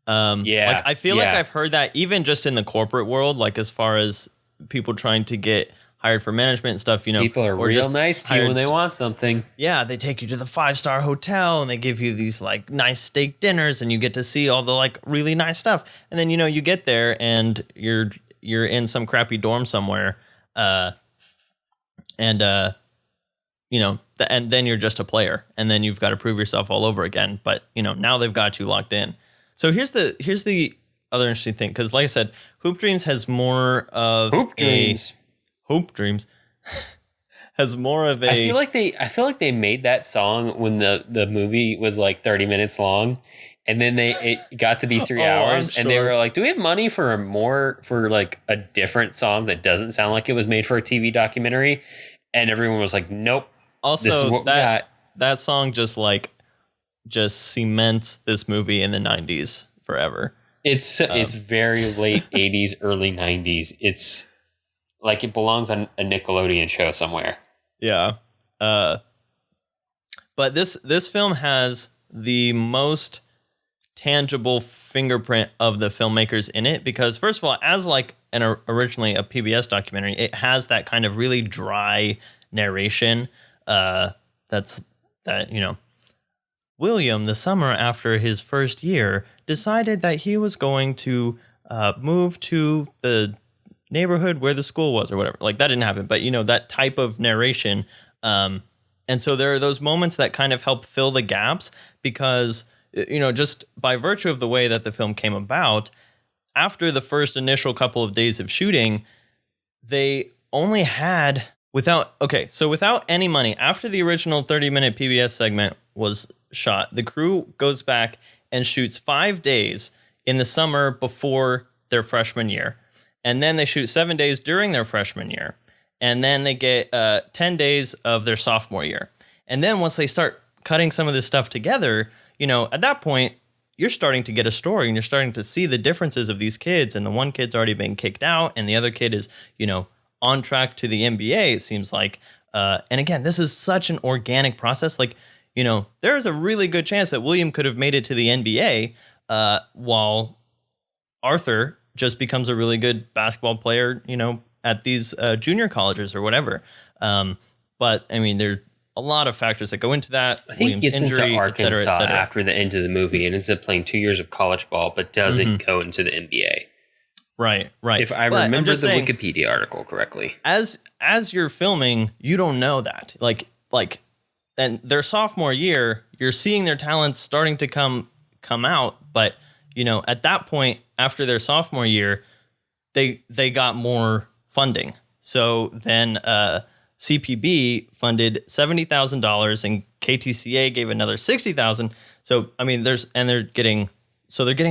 Speaker 1: Like I feel like I've heard that even just in the corporate world, like as far as people trying to get hired for management and stuff,
Speaker 2: people are real nice to you when they want something.
Speaker 1: Yeah, they take you to the 5-star hotel and they give you these like nice steak dinners and you get to see all the like really nice stuff. And then you get there and you're in some crappy dorm somewhere, and then you're just a player, and then you've got to prove yourself all over again. But now they've got you locked in. So here's the other interesting thing, because like I said, Hoop Dreams has more of
Speaker 2: Hoop Dreams
Speaker 1: has more of a.
Speaker 2: I feel like they made that song when the movie was like 30 minutes long, and then it got to be 3 hours, and they were like, "Do we have money for like a different song that doesn't sound like it was made for a TV documentary?" And everyone was like, "Nope."
Speaker 1: Also, that song just cements this movie in the 90s forever.
Speaker 2: It's very late 80s, early 90s. It's like it belongs on a Nickelodeon show somewhere.
Speaker 1: Yeah. But this film has the most tangible fingerprint of the filmmakers in it, because first of all, as like originally a PBS documentary, it has that kind of really dry narration. William, the summer after his first year, decided that he was going to move to the neighborhood where the school was or whatever. Like that didn't happen, but that type of narration. And so there are those moments that kind of help fill the gaps, because just by virtue of the way that the film came about, after the first initial couple of days of shooting, they only had without any money, after the original 30-minute PBS segment was shot, the crew goes back and shoots 5 days in the summer before their freshman year. And then they shoot 7 days during their freshman year. And then they get 10 days of their sophomore year. And then once they start cutting some of this stuff together, at that point, you're starting to get a story and you're starting to see the differences of these kids. And the one kid's already been kicked out and the other kid is, on track to the NBA, it seems like. And again, this is such an organic process. Like, there's a really good chance that William could have made it to the NBA while Arthur just becomes a really good basketball player, at these junior colleges or whatever. But I mean, there are a lot of factors that go into that.
Speaker 2: I think
Speaker 1: William's
Speaker 2: he gets
Speaker 1: injury,
Speaker 2: into Arkansas
Speaker 1: et cetera.
Speaker 2: after the end of the movie and ends up playing 2 years of college ball, but doesn't go into the NBA.
Speaker 1: Right.
Speaker 2: If I remember the Wikipedia article correctly.
Speaker 1: As you're filming, you don't know that. Like, and their sophomore year, you're seeing their talents starting to come out, but at that point, after their sophomore year, they got more funding. So then CPB funded $70,000 and KTCA gave another $60,000. So I mean, they're getting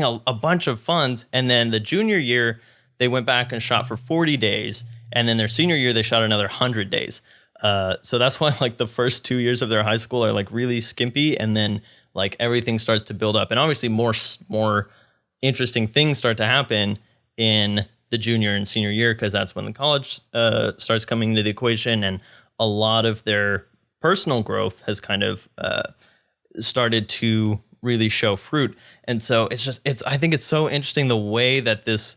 Speaker 1: a bunch of funds. And then the junior year, they went back and shot for 40 days. And then their senior year, they shot another 100 days. So that's why like the first 2 years of their high school are like really skimpy. And then like everything starts to build up. And obviously more interesting things start to happen in the junior and senior year, because that's when the college starts coming into the equation. And a lot of their personal growth has kind of started to really show fruit. And so I think it's so interesting the way that this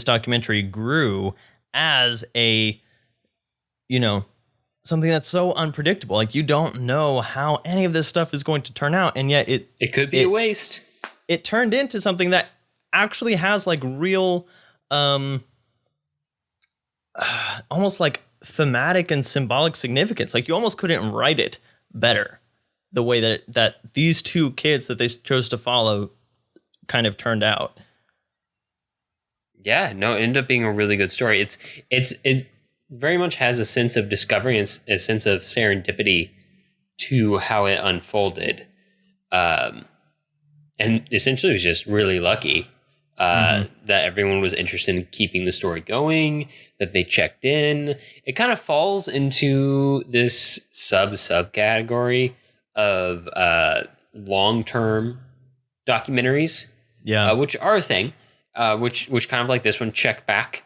Speaker 1: documentary grew as a, something that's so unpredictable. Like you don't know how any of this stuff is going to turn out. And yet
Speaker 2: it could be a waste.
Speaker 1: It turned into something that actually has like real, almost like thematic and symbolic significance. Like you almost couldn't write it better, the way that these two kids that they chose to follow kind of turned out.
Speaker 2: Yeah, no, it ended up being a really good story. It very much has a sense of discovery and a sense of serendipity to how it unfolded. And essentially it was just really lucky that everyone was interested in keeping the story going, that they checked in. It kind of falls into this subcategory of long-term documentaries, which are a thing, which kind of like this one check back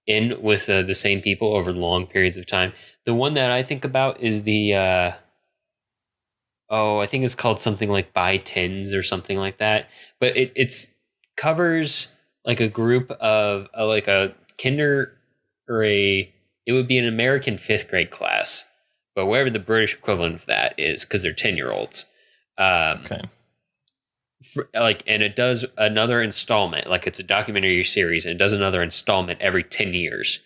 Speaker 2: in with the same people over long periods of time. The one that I think about is the I think it's called something like By Tens or something like that. But it's covers like a group of like a kinder or it would be an American fifth grade class, but whatever the British equivalent of that is, because they're 10-year-olds.
Speaker 1: Okay.
Speaker 2: And it does another installment, like it's a documentary series, and it does another installment every 10 years.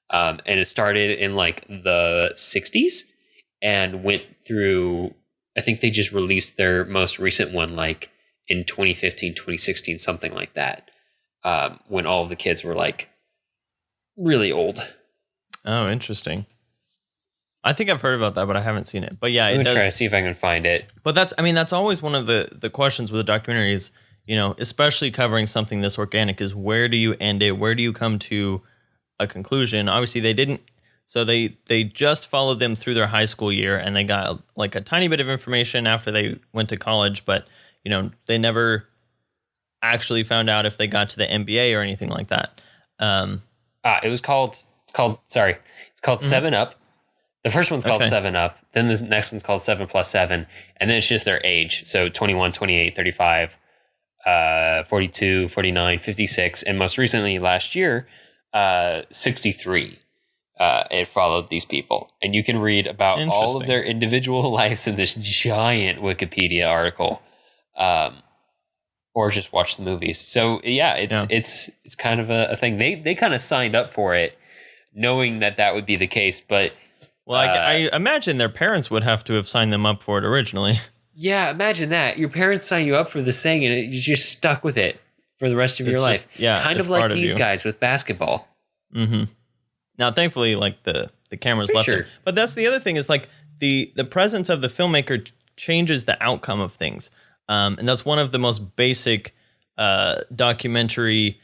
Speaker 2: And it started in like the 60s and went through, I think they just released their most recent one like in 2015, 2016, something like that, when all of the kids were like really old.
Speaker 1: Oh, interesting. I think I've heard about that, but I haven't seen it. But yeah,
Speaker 2: I'm
Speaker 1: it
Speaker 2: gonna
Speaker 1: does.
Speaker 2: try to see if I can find it.
Speaker 1: But that's always one of the questions with the documentaries, especially covering something this organic, is where do you end it? Where do you come to a conclusion? Obviously, they didn't. So they just followed them through their high school year, and they got like a tiny bit of information after they went to college, but they never actually found out if they got to the NBA or anything like that.
Speaker 2: It's called 7 Up. The first one's called 7 Up. Then the next one's called 7+7. And then it's just their age. So 21, 28, 35, 42, 49, 56. And most recently last year, 63. It followed these people. And you can read about all of their individual lives in this giant Wikipedia article. Or just watch the movies. So yeah, it's kind of a thing. They kind of signed up for it knowing that would be the case, but
Speaker 1: well, I imagine their parents would have to have signed them up for it originally.
Speaker 2: Yeah, imagine that. Your parents sign you up for this thing and you're just stuck with it for the rest of your life. Kind of like these guys with basketball.
Speaker 1: Mm-hmm. Now, thankfully, like the cameras left them. But that's the other thing is like the presence of the filmmaker changes the outcome of things. And that's one of the most basic documentary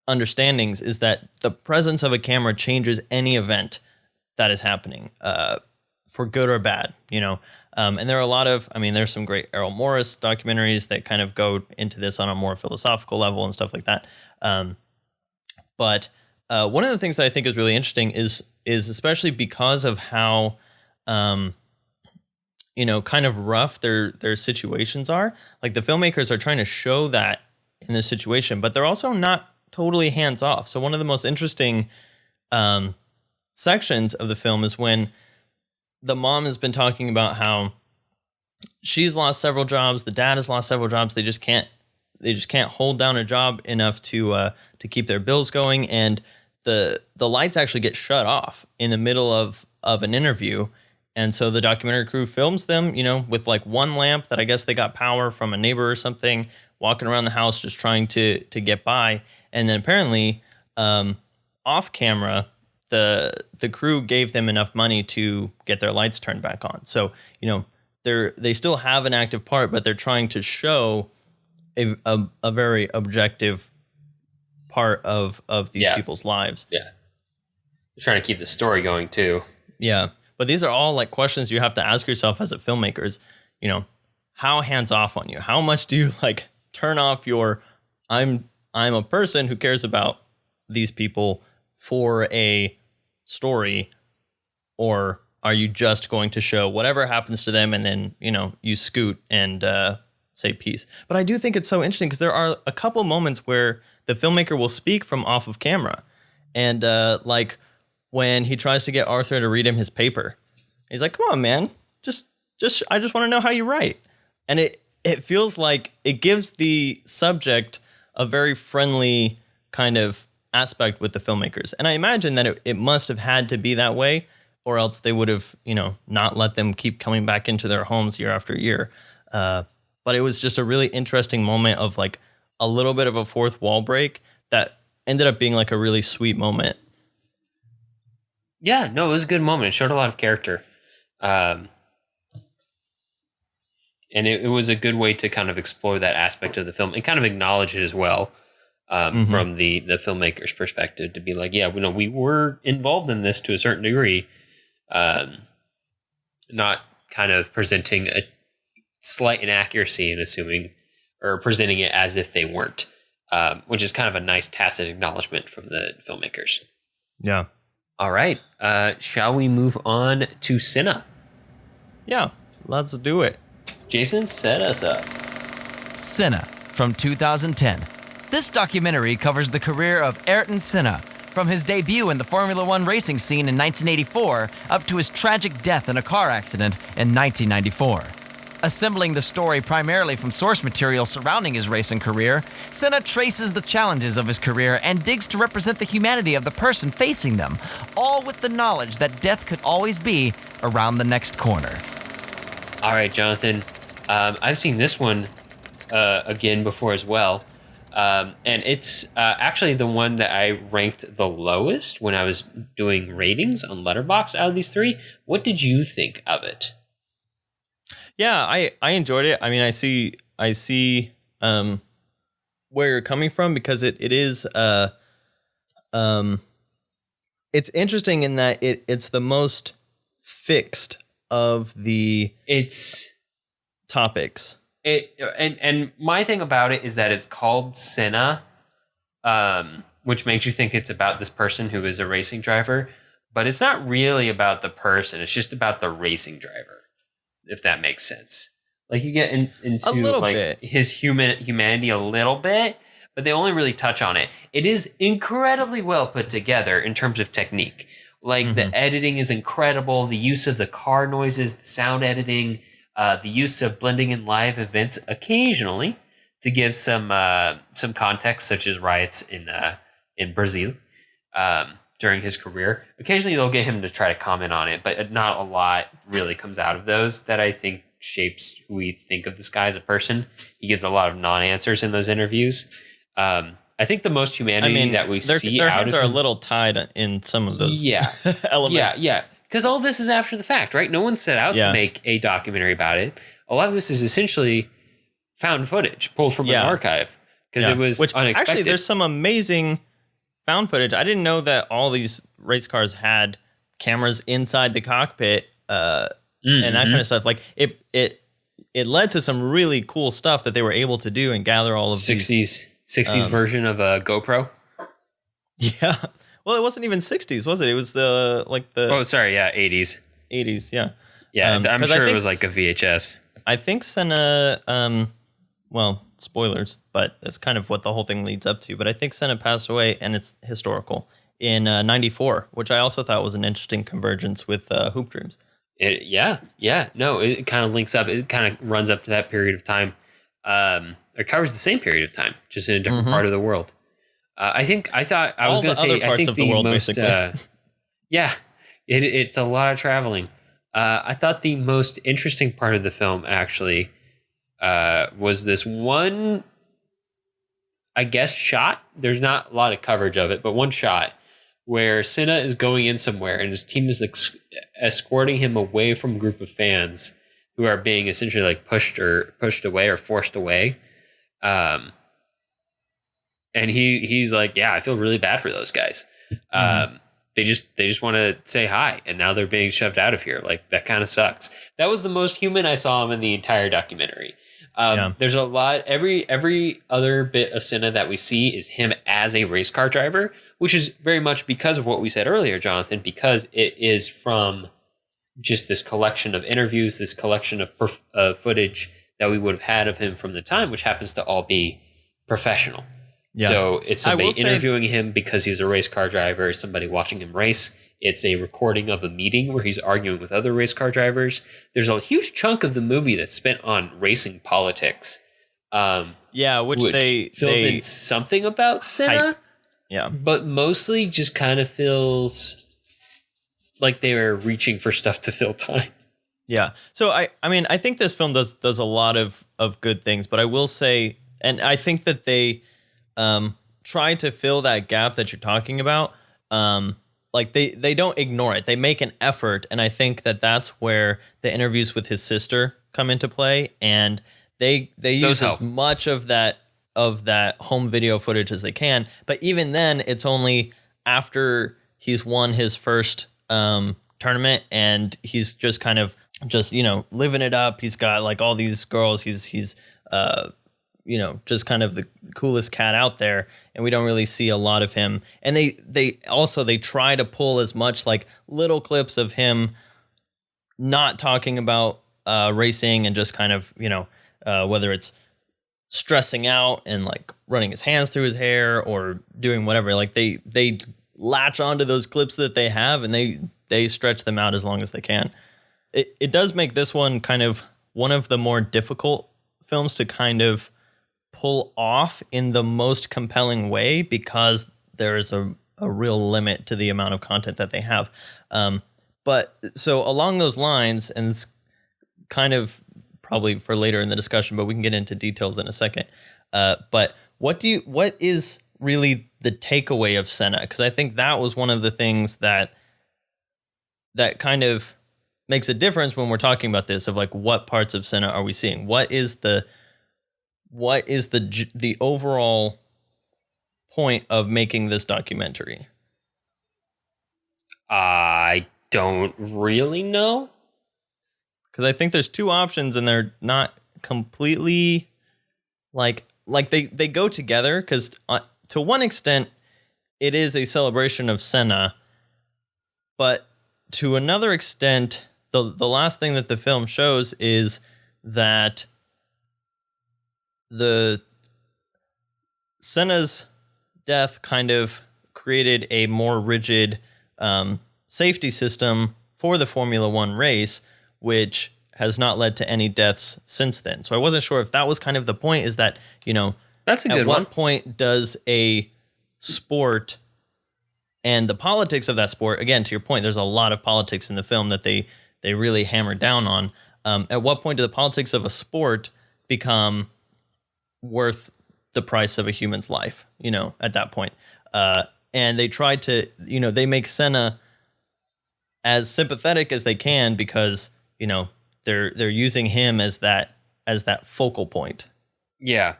Speaker 1: understandings is that the presence of a camera changes any event that is happening, for good or bad, and there are a lot of, there's some great Errol Morris documentaries that kind of go into this on a more philosophical level and stuff like that. But one of the things that I think is really interesting is especially because of how, kind of rough their situations are. Like the filmmakers are trying to show that in this situation, but they're also not totally hands off. So one of the most interesting sections of the film is when the mom has been talking about how she's lost several jobs, the dad has lost several jobs. They just can't hold down a job enough to keep their bills going, and the lights actually get shut off in the middle of an interview. And so the documentary crew films them, with like one lamp that I guess they got power from a neighbor or something, walking around the house just trying to get by. And then apparently off camera, the crew gave them enough money to get their lights turned back on. So, they still have an active part, but they're trying to show a very objective part of these people's lives.
Speaker 2: Yeah. They're trying to keep the story going too.
Speaker 1: Yeah. But these are all like questions you have to ask yourself as a filmmaker is, how hands off on you? How much do you like turn off your, I'm a person who cares about these people for a story, or are you just going to show whatever happens to them and then, you scoot and say peace? But I do think it's so interesting because there are a couple moments where the filmmaker will speak from off of camera. And like when he tries to get Arthur to read him his paper, he's like, come on, man, just I just want to know how you write. And it feels like it gives the subject a very friendly kind of aspect with the filmmakers. And I imagine that it must have had to be that way, or else they would have, not let them keep coming back into their homes year after year. But it was just a really interesting moment of like a little bit of a fourth wall break that ended up being like a really sweet moment.
Speaker 2: Yeah, no, it was a good moment. It showed a lot of character. And it was a good way to kind of explore that aspect of the film and kind of acknowledge it as well. From the filmmaker's perspective, to be like, yeah, we were involved in this to a certain degree, not kind of presenting a slight inaccuracy and assuming or presenting it as if they weren't. which is kind of a nice tacit acknowledgement from the filmmakers.
Speaker 1: Yeah.
Speaker 2: All right. Shall we move on to Senna?
Speaker 1: Yeah. Let's do it.
Speaker 2: Jason, set us up.
Speaker 3: Senna from 2010. This documentary covers the career of Ayrton Senna, from his debut in the Formula One racing scene in 1984 up to his tragic death in a car accident in 1994. Assembling the story primarily from source material surrounding his racing career, Senna traces the challenges of his career and digs to represent the humanity of the person facing them, all with the knowledge that death could always be around the next corner.
Speaker 2: All right, Jonathan. I've seen this one again before as well. And it's actually the one that I ranked the lowest when I was doing ratings on Letterboxd out of these three. What did you think of it?
Speaker 1: Yeah, I enjoyed it. I mean, I see where you're coming from, because it is it's interesting in that it's the most fixed of the topics.
Speaker 2: And my thing about it is that it's called Senna, which makes you think it's about this person who is a racing driver, but it's not really about the person. It's just about the racing driver, if that makes sense. Like you get into like
Speaker 1: bit.
Speaker 2: his humanity a little bit, but they only really touch on it. It is incredibly well put together in terms of technique. Like the editing is incredible. The use of the car noises, the sound editing, the use of blending in live events occasionally to give some context, such as riots in Brazil during his career. Occasionally, they'll get him to try to comment on it, but not a lot really comes out of those that I think shapes who we think of this guy as a person. He gives a lot of non-answers in those interviews. I think the most humanity that we see
Speaker 1: their
Speaker 2: out
Speaker 1: hands
Speaker 2: of
Speaker 1: are
Speaker 2: him,
Speaker 1: a little tied in some of those elements.
Speaker 2: Yeah. Because all this is after the fact, right? No one set out to make a documentary about it. A lot of this is essentially found footage pulled from an archive because it was unexpected.
Speaker 1: Actually, there's some amazing found footage. I didn't know that all these race cars had cameras inside the cockpit and that kind of stuff. Like it led to some really cool stuff that they were able to do and gather all of
Speaker 2: 60s version of a GoPro.
Speaker 1: Yeah. Well, it wasn't even 60s, was it? It was the
Speaker 2: 80s.
Speaker 1: 80s, yeah.
Speaker 2: Yeah, I'm sure it was like a VHS.
Speaker 1: I think Senna, well, spoilers, but that's kind of what the whole thing leads up to. But I think Senna passed away, and it's historical, in 94, which I also thought was an interesting convergence with Hoop Dreams.
Speaker 2: No, it kind of links up. It kind of runs up to that period of time. It covers the same period of time, just in a different part of the world. I think the it's a lot of traveling. I thought the most interesting part of the film actually was this one, I guess, shot. There's not a lot of coverage of it, but one shot where Senna is going in somewhere and his team is escorting him away from a group of fans who are being essentially like pushed away or forced away. And he's like, yeah, I feel really bad for those guys. They just want to say hi, and now they're being shoved out of here. Like, that kind of sucks. That was the most human I saw him in the entire documentary. There's a lot. Every other bit of Senna that we see is him as a race car driver, which is very much because of what we said earlier, Jonathan, because it is from just this collection of interviews, this collection of footage that we would have had of him from the time, which happens to all be professional. Yeah. So it's somebody interviewing him because he's a race car driver, somebody watching him race. It's a recording of a meeting where he's arguing with other race car drivers. There's a huge chunk of the movie that's spent on racing politics.
Speaker 1: Which they
Speaker 2: fills in something about Senna.
Speaker 1: Hype. Yeah.
Speaker 2: But mostly just kind of feels like they were reaching for stuff to fill time.
Speaker 1: Yeah. So I mean, I think this film does a lot of good things, but I will say, and I think that they try to fill that gap that you're talking about. Like they don't ignore it. They make an effort. And I think that that's where the interviews with his sister come into play. And they use as much of that home video footage as they can. But even then, it's only after he's won his first tournament and he's just kind of living it up. He's got like all these girls. He's just kind of the coolest cat out there, and we don't really see a lot of him. And they also they try to pull as much like little clips of him not talking about racing and just kind of, whether it's stressing out and like running his hands through his hair or doing whatever. Like they latch onto those clips that they have, and they stretch them out as long as they can. It does make this one kind of one of the more difficult films to kind of pull off in the most compelling way, because there's a real limit to the amount of content that they have. But so along those lines, and it's kind of probably for later in the discussion, but we can get into details in a second. But what is really the takeaway of Senna? Because I think that was one of the things that kind of makes a difference when we're talking about this, of like, what parts of Senna are we seeing? What is the overall point of making this documentary?
Speaker 2: I don't really know.
Speaker 1: Because I think there's two options, and they're not completely like they go together. Because to one extent, it is a celebration of Senna, but to another extent, the last thing that the film shows is that the Senna's death kind of created a more rigid safety system for the Formula One race, which has not led to any deaths since then. So I wasn't sure if that was kind of the point, is that,
Speaker 2: That's a good
Speaker 1: at
Speaker 2: one.
Speaker 1: what point does a sport and the politics of that sport, again, to your point, there's a lot of politics in the film that they really hammer down on. At what point do the politics of a sport become worth the price of a human's life, at that point? And they try to, they make Senna as sympathetic as they can, because, they're using him as that focal point.
Speaker 2: Yeah.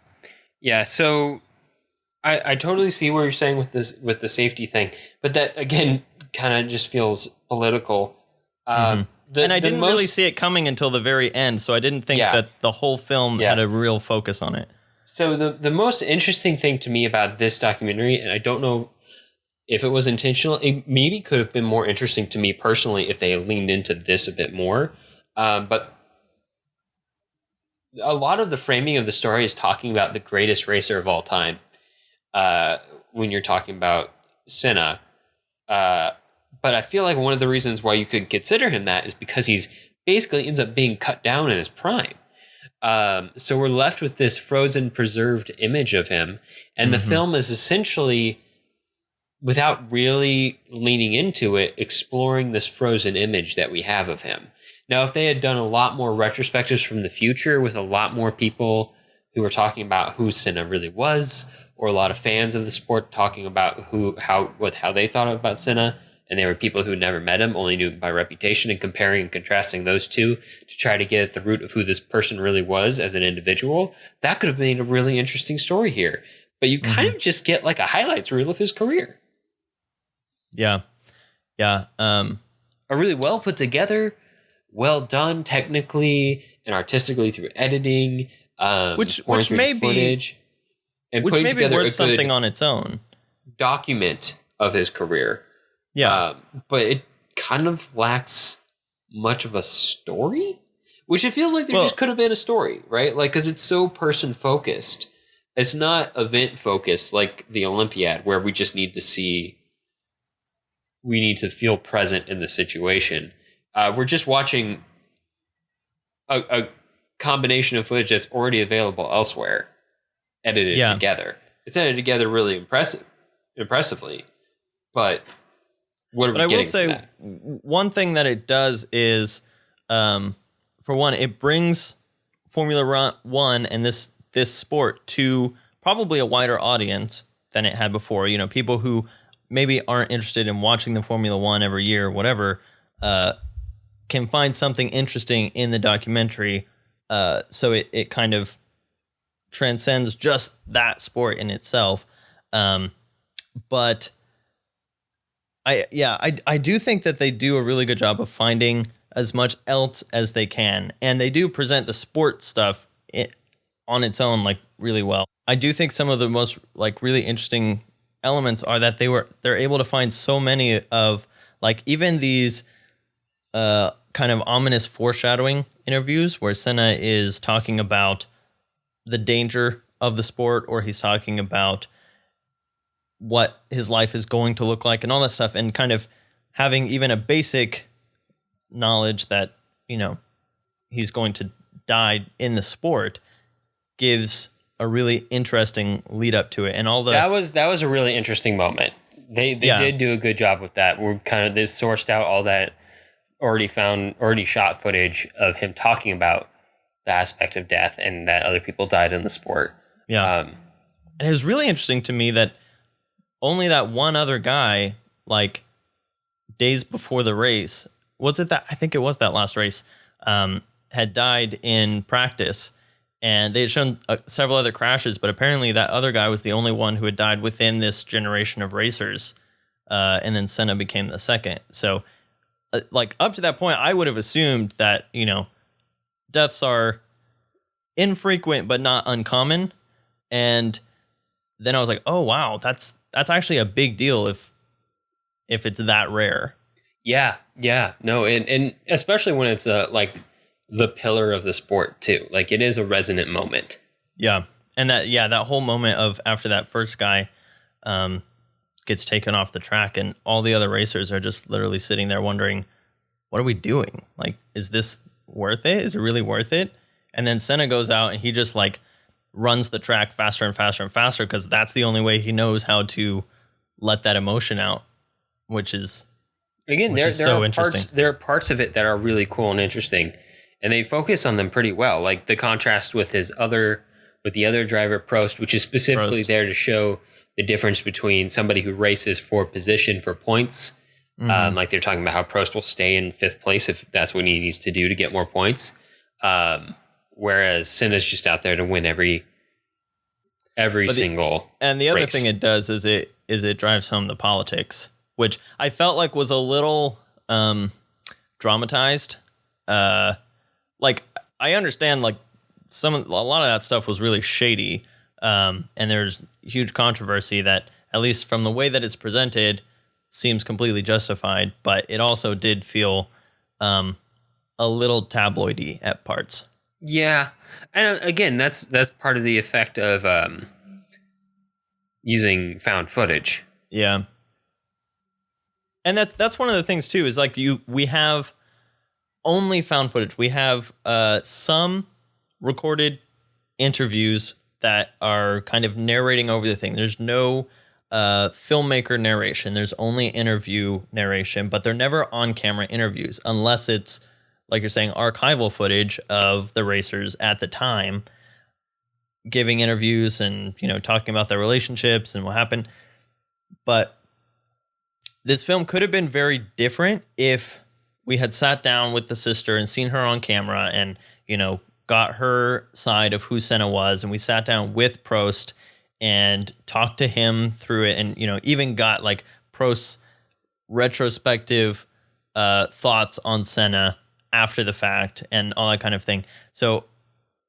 Speaker 2: So I totally see what you're saying with the safety thing, but that again kind of just feels political.
Speaker 1: And I didn't really see it coming until the very end, so I didn't think that the whole film had a real focus on it.
Speaker 2: So the most interesting thing to me about this documentary, and I don't know if it was intentional, it maybe could have been more interesting to me personally if they had leaned into this a bit more. But a lot of the framing of the story is talking about the greatest racer of all time. When you're talking about Senna. But I feel like one of the reasons why you could consider him that is because he's basically ends up being cut down in his prime. So we're left with this frozen, preserved image of him. And the film is essentially, without really leaning into it, exploring this frozen image that we have of him. Now, if they had done a lot more retrospectives from the future with a lot more people who were talking about who Senna really was, or a lot of fans of the sport talking about how they thought about Senna, and they were people who never met him, only knew him by reputation, and comparing and contrasting those two to try to get at the root of who this person really was as an individual, that could have made a really interesting story here. But you kind of just get like a highlights reel of his career.
Speaker 1: Yeah.
Speaker 2: A really well put together, well done technically and artistically through editing,
Speaker 1: which may be
Speaker 2: footage, and
Speaker 1: which
Speaker 2: putting
Speaker 1: may be
Speaker 2: together
Speaker 1: worth
Speaker 2: a
Speaker 1: something
Speaker 2: good
Speaker 1: on its own
Speaker 2: document of his career.
Speaker 1: Yeah.
Speaker 2: But it kind of lacks much of a story, which it feels like there just could have been a story, right? Like, because it's so person focused. It's not event focused like the Olympiad, where we just need to feel present in the situation. We're just watching a combination of footage that's already available elsewhere, edited together. It's edited together really impressively, but what are we
Speaker 1: getting? But I will say one thing that it does is, for one, it brings Formula One and this sport to probably a wider audience than it had before. People who maybe aren't interested in watching the Formula One every year or whatever, can find something interesting in the documentary. So it kind of transcends just that sport in itself. But I do think that they do a really good job of finding as much else as they can. And they do present the sport stuff on its own, like, really well. I do think some of the most like really interesting elements are that they're able to find so many of like even these kind of ominous foreshadowing interviews where Senna is talking about the danger of the sport, or he's talking about what his life is going to look like and all that stuff, and kind of having even a basic knowledge that, you know, he's going to die in the sport gives a really interesting lead up to it. And all the
Speaker 2: that was a really interesting moment. They did do a good job with that. We're kind of, they sourced out all that already shot footage of him talking about the aspect of death and that other people died in the sport.
Speaker 1: Yeah. And it was really interesting to me that only that one other guy, like days before the race, was it that, I think it was that last race, had died in practice. And they had shown several other crashes, but apparently that other guy was the only one who had died within this generation of racers. And then Senna became the second. So, like, up to that point, I would have assumed that, you know, deaths are infrequent but not uncommon. And then I was like, oh, wow, that's actually a big deal if it's that rare.
Speaker 2: Yeah. No, and especially when it's like the pillar of the sport too. Like, it is a resonant moment.
Speaker 1: Yeah. And that whole moment of after that first guy gets taken off the track and all the other racers are just literally sitting there wondering, what are we doing? Like, is this worth it? Is it really worth it? And then Senna goes out and he just like runs the track faster and faster and faster because that's the only way he knows how to let that emotion out, which is so interesting.
Speaker 2: There are parts of it that are really cool and interesting, and they focus on them pretty well. Like the contrast with the other driver, Prost, which is specifically there to show the difference between somebody who races for position for points. Mm-hmm. Like they're talking about how Prost will stay in fifth place if that's what he needs to do to get more points. Whereas Senna's just out there to win every single.
Speaker 1: And the other
Speaker 2: race.
Speaker 1: thing it does is it drives home the politics, which I felt like was a little dramatized. Like I understand like a lot of that stuff was really shady. And there's huge controversy that, at least from the way that it's presented, seems completely justified, but it also did feel a little tabloidy at parts.
Speaker 2: Yeah. And again, that's part of the effect of using found footage.
Speaker 1: Yeah. And that's one of the things too, is like we have only found footage. We have some recorded interviews that are kind of narrating over the thing. There's no filmmaker narration. There's only interview narration, but they're never on-camera interviews unless it's, like you're saying, archival footage of the racers at the time giving interviews and, you know, talking about their relationships and what happened. But this film could have been very different if we had sat down with the sister and seen her on camera and, you know, got her side of who Senna was, and we sat down with Prost and talked to him through it, and, you know, even got like Prost's retrospective thoughts on Senna after the fact and all that kind of thing. So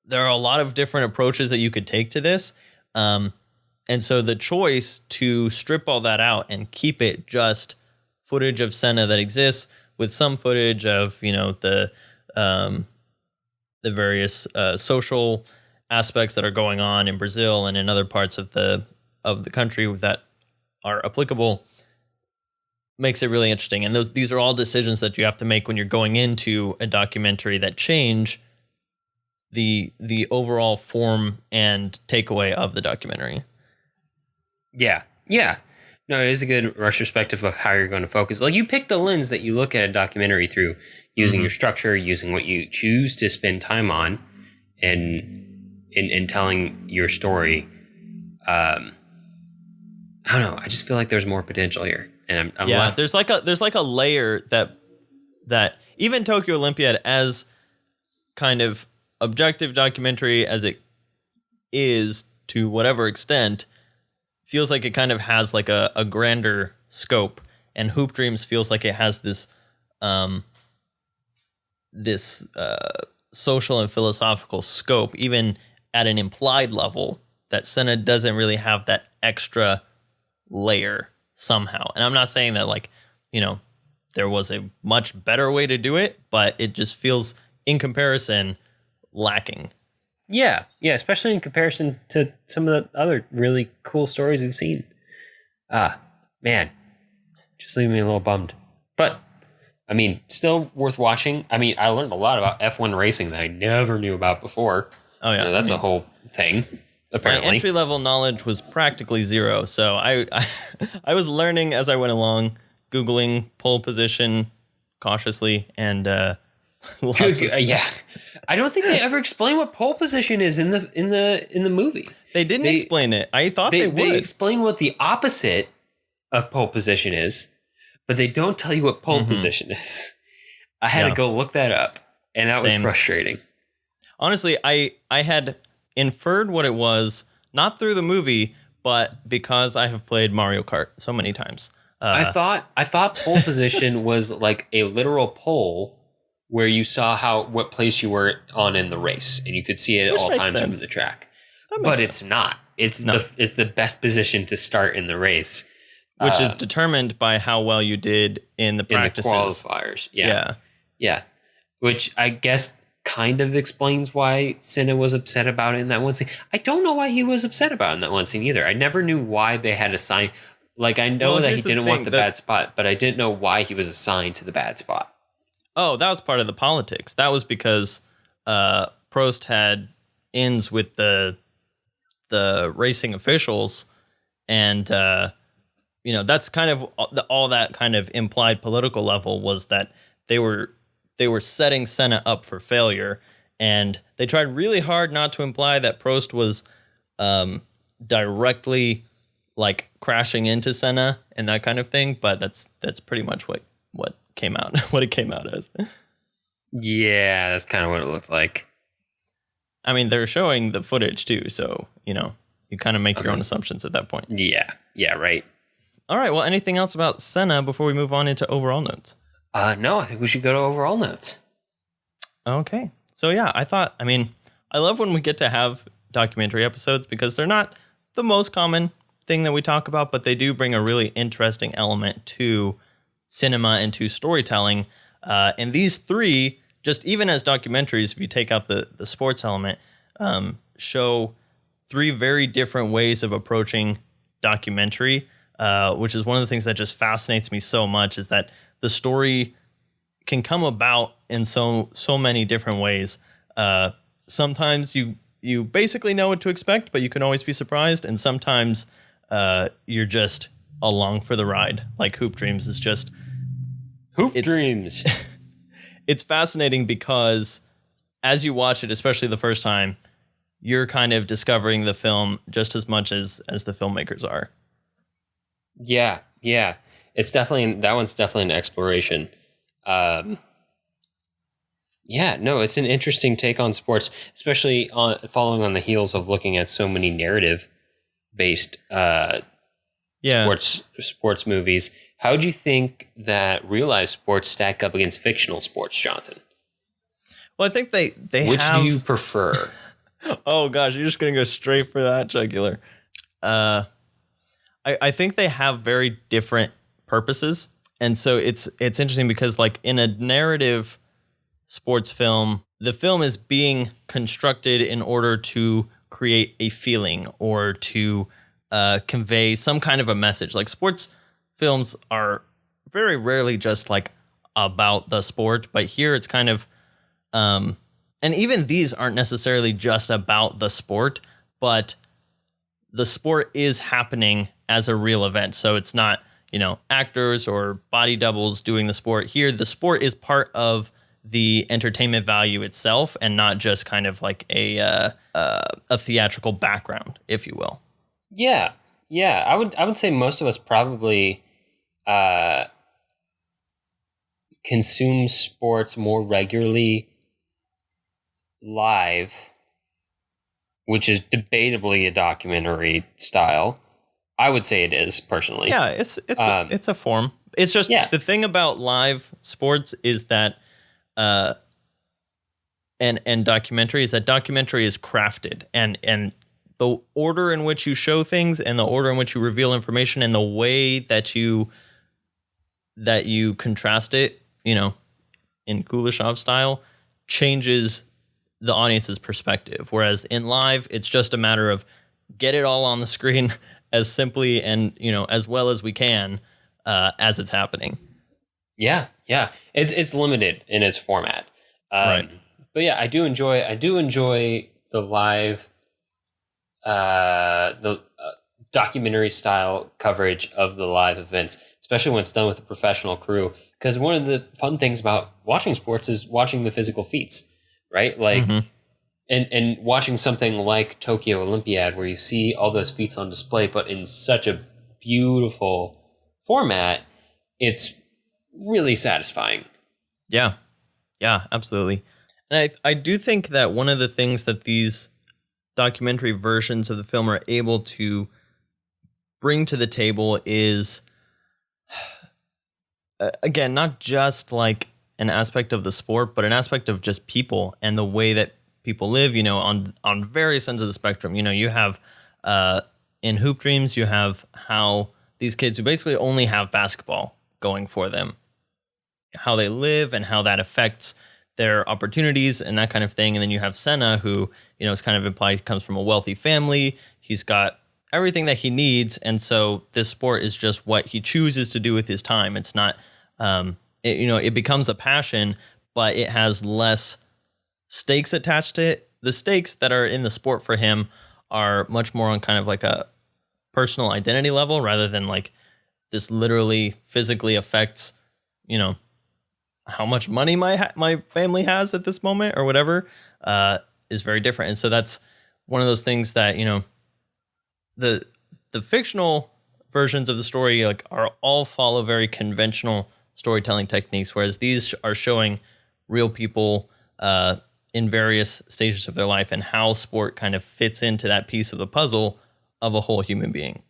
Speaker 1: there are a lot of different approaches that you could take to this. And so the choice to strip all that out and keep it just footage of Senna that exists with some footage of, you know, the various social aspects that are going on in Brazil and in other parts of the country that are applicable makes it really interesting. And these are all decisions that you have to make when you're going into a documentary that change the overall form and takeaway of the documentary.
Speaker 2: Yeah. No, it is a good retrospective of how you're going to focus. Like, you pick the lens that you look at a documentary through, using your structure, using what you choose to spend time on, and in telling your story. I don't know. I just feel like there's more potential here, and I'm left.
Speaker 1: There's like a layer that even Tokyo Olympiad, as kind of objective documentary as it is to whatever extent, feels like it kind of has like a grander scope, and Hoop Dreams feels like it has this social and philosophical scope, even at an implied level, that Senna doesn't really have that extra layer somehow. And I'm not saying that, like, you know, there was a much better way to do it, but it just feels, in comparison, lacking.
Speaker 2: Yeah, especially in comparison to some of the other really cool stories we've seen. Man, just leaving me a little bummed. But, I mean, still worth watching. I mean, I learned a lot about F1 racing that I never knew about before.
Speaker 1: Oh, yeah.
Speaker 2: That's a whole thing, apparently.
Speaker 1: My entry-level knowledge was practically zero, so I was learning as I went along, Googling pole position cautiously, and lots of stuff.
Speaker 2: Yeah. I don't think they ever explain what pole position is in the movie.
Speaker 1: They didn't explain it. I thought they would.
Speaker 2: They explain what the opposite of pole position is, but they don't tell you what pole position is. I had to go look that up, and that was frustrating.
Speaker 1: Honestly, I had inferred what it was, not through the movie, but because I have played Mario Kart so many times.
Speaker 2: I thought pole position was like a literal pole where you saw what place you were on in the race, and you could see it at all times from the track. But it's not. It's the best position to start in the race,
Speaker 1: which is determined by how well you did in the practices.
Speaker 2: In the qualifiers. Yeah. Which I guess kind of explains why Senna was upset about it in that one scene. I don't know why he was upset about it in that one scene either. I never knew why they had assigned. Like, I know that he didn't want the bad spot, but I didn't know why he was assigned to the bad spot.
Speaker 1: Oh, that was part of the politics. That was because Prost had ins with the racing officials, and that's kind of all that kind of implied political level was that they were setting Senna up for failure, and they tried really hard not to imply that Prost was directly like crashing into Senna and that kind of thing, but that's pretty much what came out, what it came out as.
Speaker 2: Yeah, that's kind of what it looked like.
Speaker 1: I mean, they're showing the footage too, so you kind of make your own assumptions at that point.
Speaker 2: Yeah, right.
Speaker 1: All right, well, anything else about Senna before we move on into overall notes?
Speaker 2: No, I think we should go to overall notes.
Speaker 1: Okay. So yeah, I love when we get to have documentary episodes because they're not the most common thing that we talk about, but they do bring a really interesting element to cinema and to storytelling. And these three, just even as documentaries, if you take out the sports element, show three very different ways of approaching documentary, which is one of the things that just fascinates me so much, is that the story can come about in so many different ways. Sometimes you basically know what to expect, but you can always be surprised. And sometimes you're just along for the ride. Like Hoop Dreams is just
Speaker 2: Dreams.
Speaker 1: It's fascinating because as you watch it, especially the first time, you're kind of discovering the film just as much as the filmmakers are.
Speaker 2: Yeah. It's that one's definitely an exploration. It's an interesting take on sports, especially following on the heels of looking at so many narrative-based sports movies. How do you think that real life sports stack up against fictional sports, Jonathan?
Speaker 1: Well, I think they
Speaker 2: Which
Speaker 1: have...
Speaker 2: do you prefer?
Speaker 1: Oh gosh, you're just gonna go straight for that jugular. I think they have very different purposes, and so it's interesting because, like, in a narrative sports film, the film is being constructed in order to create a feeling or to convey some kind of a message. Like, sports films are very rarely just like about the sport, but here it's kind of and even these aren't necessarily just about the sport, but the sport is happening as a real event. So it's not, actors or body doubles doing the sport. Here, the sport is part of the entertainment value itself and not just kind of like a theatrical background, if you will.
Speaker 2: Yeah. I would say most of us probably consume sports more regularly live, which is debatably a documentary style. I would say it is, personally.
Speaker 1: Yeah, it's a form. It's just the thing about live sports is that and documentary is crafted and the order in which you show things and the order in which you reveal information and the way that you contrast it, in Kuleshov style, changes the audience's perspective. Whereas in live, it's just a matter of get it all on the screen as simply and, as well as we can as it's happening.
Speaker 2: Yeah. It's limited in its format.
Speaker 1: Right.
Speaker 2: But yeah, I do enjoy the live, documentary style coverage of the live events, especially when it's done with a professional crew. Because one of the fun things about watching sports is watching the physical feats, right? Like, and watching something like Tokyo Olympiad, where you see all those feats on display, but in such a beautiful format, it's really satisfying.
Speaker 1: Yeah, absolutely. And I do think that one of the things that these documentary versions of the film are able to bring to the table is, again, not just like an aspect of the sport, but an aspect of just people and the way that people live, on various ends of the spectrum. You have in Hoop Dreams, you have how these kids who basically only have basketball going for them, how they live and how that affects their opportunities and that kind of thing. And then you have Senna, who, is kind of implied comes from a wealthy family. He's got everything that he needs. And so this sport is just what he chooses to do with his time. It's not, it becomes a passion, but it has less stakes attached to it. The stakes that are in the sport for him are much more on kind of like a personal identity level, rather than like this literally physically affects, how much money my family has at this moment or whatever, is very different. And so that's one of those things that, the fictional versions of the story are all follow very conventional storytelling techniques, whereas these are showing real people in various stages of their life and how sport kind of fits into that piece of the puzzle of a whole human being.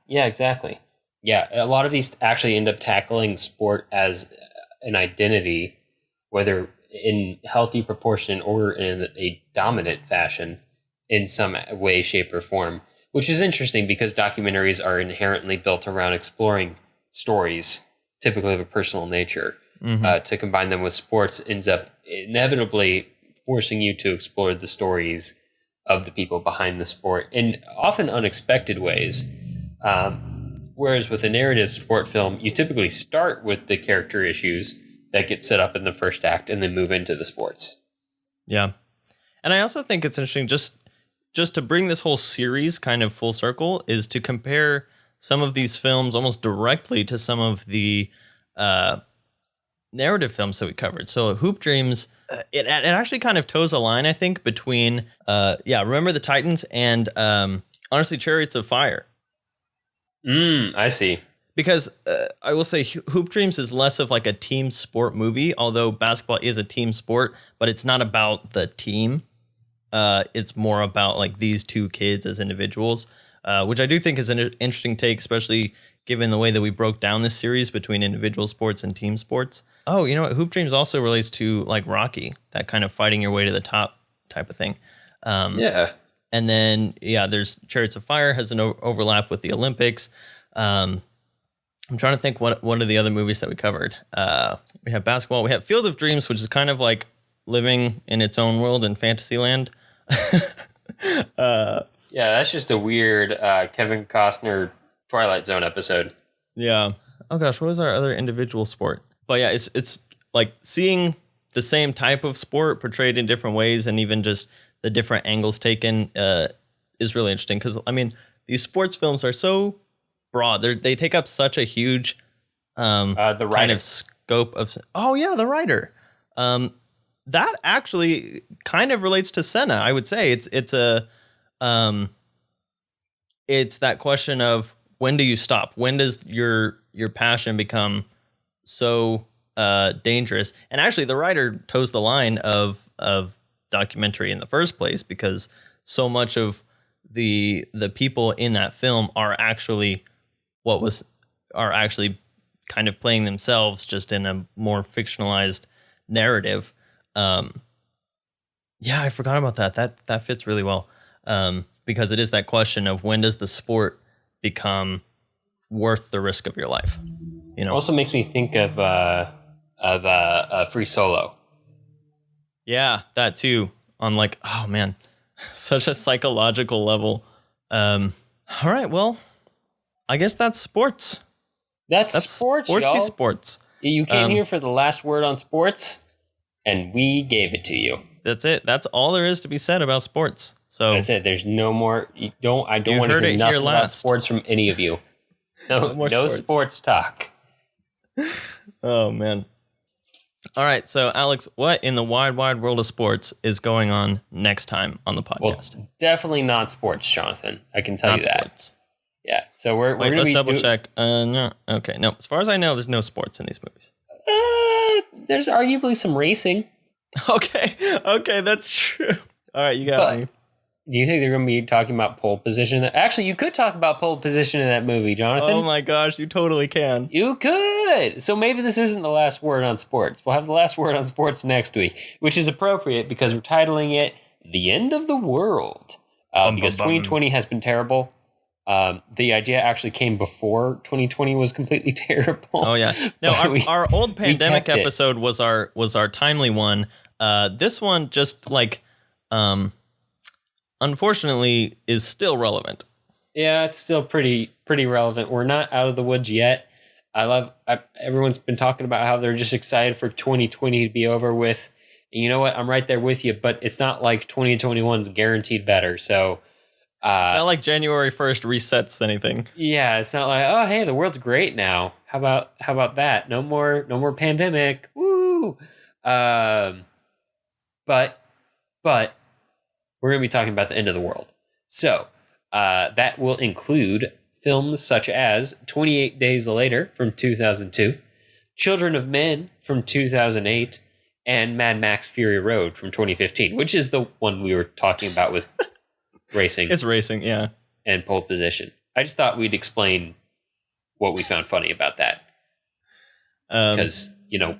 Speaker 2: Yeah, exactly. Yeah, a lot of these actually end up tackling sport as an identity, whether in healthy proportion or in a dominant fashion in some way, shape, or form, which is interesting because documentaries are inherently built around exploring stories, typically of a personal nature. To combine them with sports ends up inevitably forcing you to explore the stories of the people behind the sport in often unexpected ways. Whereas with a narrative sport film, you typically start with the character issues that get set up in the first act and then move into the sports.
Speaker 1: Yeah. And I also think it's interesting just to bring this whole series kind of full circle is to compare some of these films almost directly to some of the narrative films that we covered. So Hoop Dreams, it actually kind of toes a line, I think, between Remember the Titans and honestly Chariots of Fire.
Speaker 2: I see.
Speaker 1: Because I will say Hoop Dreams is less of like a team sport movie, although basketball is a team sport, but it's not about the team. It's more about like these two kids as individuals, which I do think is an interesting take, especially given the way that we broke down this series between individual sports and team sports. Oh, you know what? Hoop Dreams also relates to like Rocky, that kind of fighting your way to the top type of thing. And then, there's Chariots of Fire has an overlap with the Olympics. I'm trying to think what are the other movies that we covered. We have basketball. We have Field of Dreams, which is kind of like living in its own world in Fantasyland.
Speaker 2: That's just a weird Kevin Costner Twilight Zone episode.
Speaker 1: Yeah. Oh gosh, what was our other individual sport? But yeah, it's like seeing the same type of sport portrayed in different ways, and even just the different angles taken is really interesting. Because I mean, these sports films are so broad; they take up such a huge kind of scope of. Oh yeah, The Rider. That actually kind of relates to Senna. I would say it's that question of when do you stop? When does your passion become so dangerous? And actually, The Rider toes the line of documentary in the first place, because so much of the people in that film are actually kind of playing themselves, just in a more fictionalized narrative. I forgot about that. That fits really well. because it is that question of when does the sport become worth the risk of your life? You know,
Speaker 2: Also makes me think of Free Solo.
Speaker 1: yeah, that too. On like, oh man, such a psychological level. All right, well, I guess that's sports.
Speaker 2: That's sports,
Speaker 1: sportsy
Speaker 2: y'all.
Speaker 1: sports.
Speaker 2: You came here for the last word on sports, and we gave it to you.
Speaker 1: That's it. That's all there is to be said about sports. So
Speaker 2: That's it. There's no more. I don't
Speaker 1: You
Speaker 2: want to
Speaker 1: heard
Speaker 2: hear
Speaker 1: it
Speaker 2: nothing
Speaker 1: here
Speaker 2: about
Speaker 1: last.
Speaker 2: sports from any of you. No,
Speaker 1: more
Speaker 2: no
Speaker 1: sports.
Speaker 2: sports talk.
Speaker 1: Oh man. All right, so Alex, what in the wide world of sports is going on next time on the
Speaker 2: Well,
Speaker 1: podcast?
Speaker 2: definitely not sports, Jonathan. I can tell
Speaker 1: Not
Speaker 2: you that.
Speaker 1: sports.
Speaker 2: Yeah. So we're
Speaker 1: Wait,
Speaker 2: gonna
Speaker 1: let's
Speaker 2: be
Speaker 1: double check. No. Okay, no. As far as I know, there's no sports in these movies.
Speaker 2: There's arguably some racing.
Speaker 1: Okay, that's true. All right, you got me.
Speaker 2: Do you think they're going to be talking about pole position? Actually, you could talk about pole position in that movie, Jonathan.
Speaker 1: Oh my gosh, you totally can.
Speaker 2: You could. So maybe this isn't the last word on sports. We'll have the last word on sports next week, which is appropriate because we're titling it "The End of the World." Because 2020 has been terrible. The idea actually came before 2020 was completely terrible.
Speaker 1: Oh yeah. No, our old pandemic
Speaker 2: kept it.
Speaker 1: episode was our timely one. This one just like unfortunately is still relevant.
Speaker 2: Yeah, it's still pretty relevant. We're not out of the woods yet. Everyone's been talking about how they're just excited for 2020 to be over with. And you know what? I'm right there with you, but it's not like 2021's guaranteed better. So
Speaker 1: Not like January 1st resets anything.
Speaker 2: yeah, it's not like, oh hey, the world's great now. How about that? No more pandemic. Woo! But we're going to be talking about the end of the world. So that will include films such as 28 Days Later from 2002, Children of Men from 2008, and Mad Max Fury Road from 2015, which is the one we were talking about with racing.
Speaker 1: It's racing, yeah.
Speaker 2: And pole position. I just thought we'd explain what we found funny about that. Because,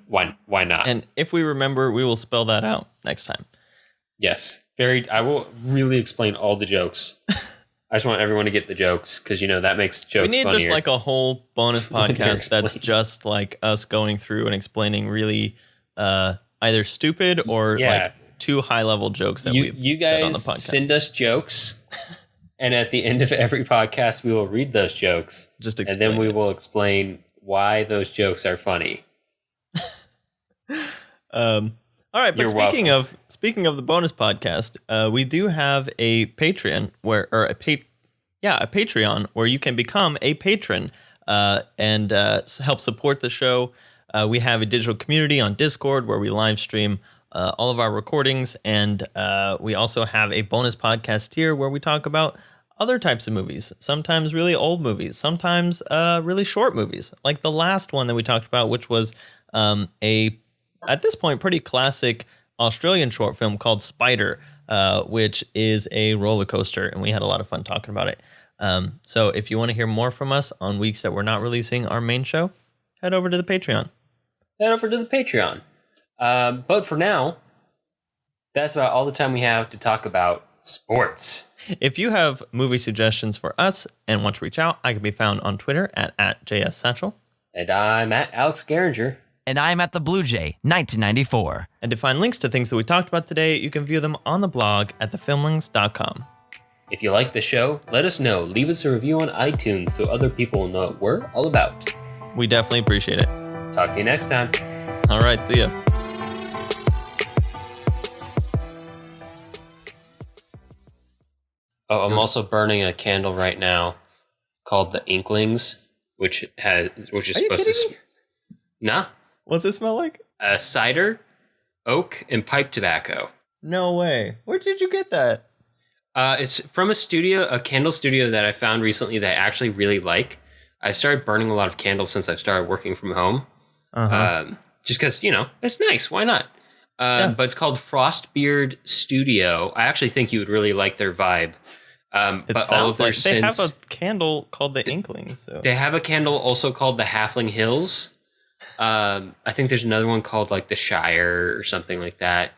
Speaker 2: why not?
Speaker 1: And if we remember, we will spell that out next time.
Speaker 2: Yes. I will really explain all the jokes. I just want everyone to get the jokes because, that makes jokes
Speaker 1: We need
Speaker 2: funnier.
Speaker 1: just like a whole bonus podcast that's just like us going through and explaining really either stupid or like too high level jokes that we've
Speaker 2: you
Speaker 1: said on the
Speaker 2: guys
Speaker 1: podcast.
Speaker 2: send us jokes, and at the end of every podcast, we will read those jokes.
Speaker 1: Just
Speaker 2: and
Speaker 1: explain
Speaker 2: then we
Speaker 1: it.
Speaker 2: will explain why those jokes are funny.
Speaker 1: All right, but
Speaker 2: You're
Speaker 1: speaking of the bonus podcast, we do have a Patreon a Patreon where you can become a patron and help support the show. We have a digital community on Discord where we live stream all of our recordings, and we also have a bonus podcast here where we talk about other types of movies, sometimes really old movies, sometimes really short movies, like the last one that we talked about, which was at this point, pretty classic Australian short film called Spider, which is a roller coaster, and we had a lot of fun talking about it. So if you want to hear more from us on weeks that we're not releasing our main show, head over to the Patreon.
Speaker 2: But for now, that's about all the time we have to talk about sports.
Speaker 1: If you have movie suggestions for us and want to reach out, I can be found on Twitter at JSSatchel.
Speaker 2: And I'm at Alex Geringer.
Speaker 3: And I'm at the Blue Jay, 1994.
Speaker 1: And to find links to things that we talked about today, you can view them on the blog at thefilmlings.com.
Speaker 2: If you like the show, let us know. Leave us a review on iTunes so other people will know what we're all about.
Speaker 1: We definitely appreciate it.
Speaker 2: Talk to you next time.
Speaker 1: All right, see ya.
Speaker 2: Oh, I'm also burning a candle right now called the Inklings, which is
Speaker 1: Are you
Speaker 2: supposed to.
Speaker 1: kidding me?
Speaker 2: Nah.
Speaker 1: What's it smell like?
Speaker 2: Cider, oak, and pipe tobacco.
Speaker 1: No way. Where did you get that?
Speaker 2: It's from a candle studio that I found recently that I actually really like. I've started burning a lot of candles since I've started working from home. Just because, it's nice. Why not? But it's called Frostbeard Studio. I actually think you would really like their vibe.
Speaker 1: It
Speaker 2: but
Speaker 1: sounds
Speaker 2: all of their
Speaker 1: like they have
Speaker 2: scents,
Speaker 1: a candle called the Inklings. So.
Speaker 2: they have a candle also called the Halfling Hills. I think there's another one called like the Shire or something like that.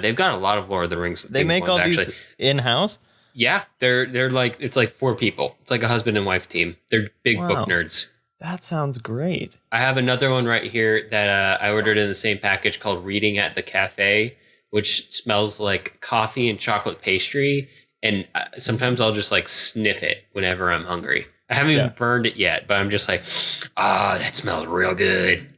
Speaker 2: They've got a lot of Lord of the Rings.
Speaker 1: They make all these in-house?
Speaker 2: Yeah, they're like, it's like 4 people. It's like a husband and wife team. They're big book
Speaker 1: Wow.
Speaker 2: nerds.
Speaker 1: That sounds great.
Speaker 2: I have another one right here that I ordered in the same package called Reading at the Cafe, which smells like coffee and chocolate pastry. And sometimes I'll just like sniff it whenever I'm hungry. I haven't even burned it yet, but I'm just like, that smells real good.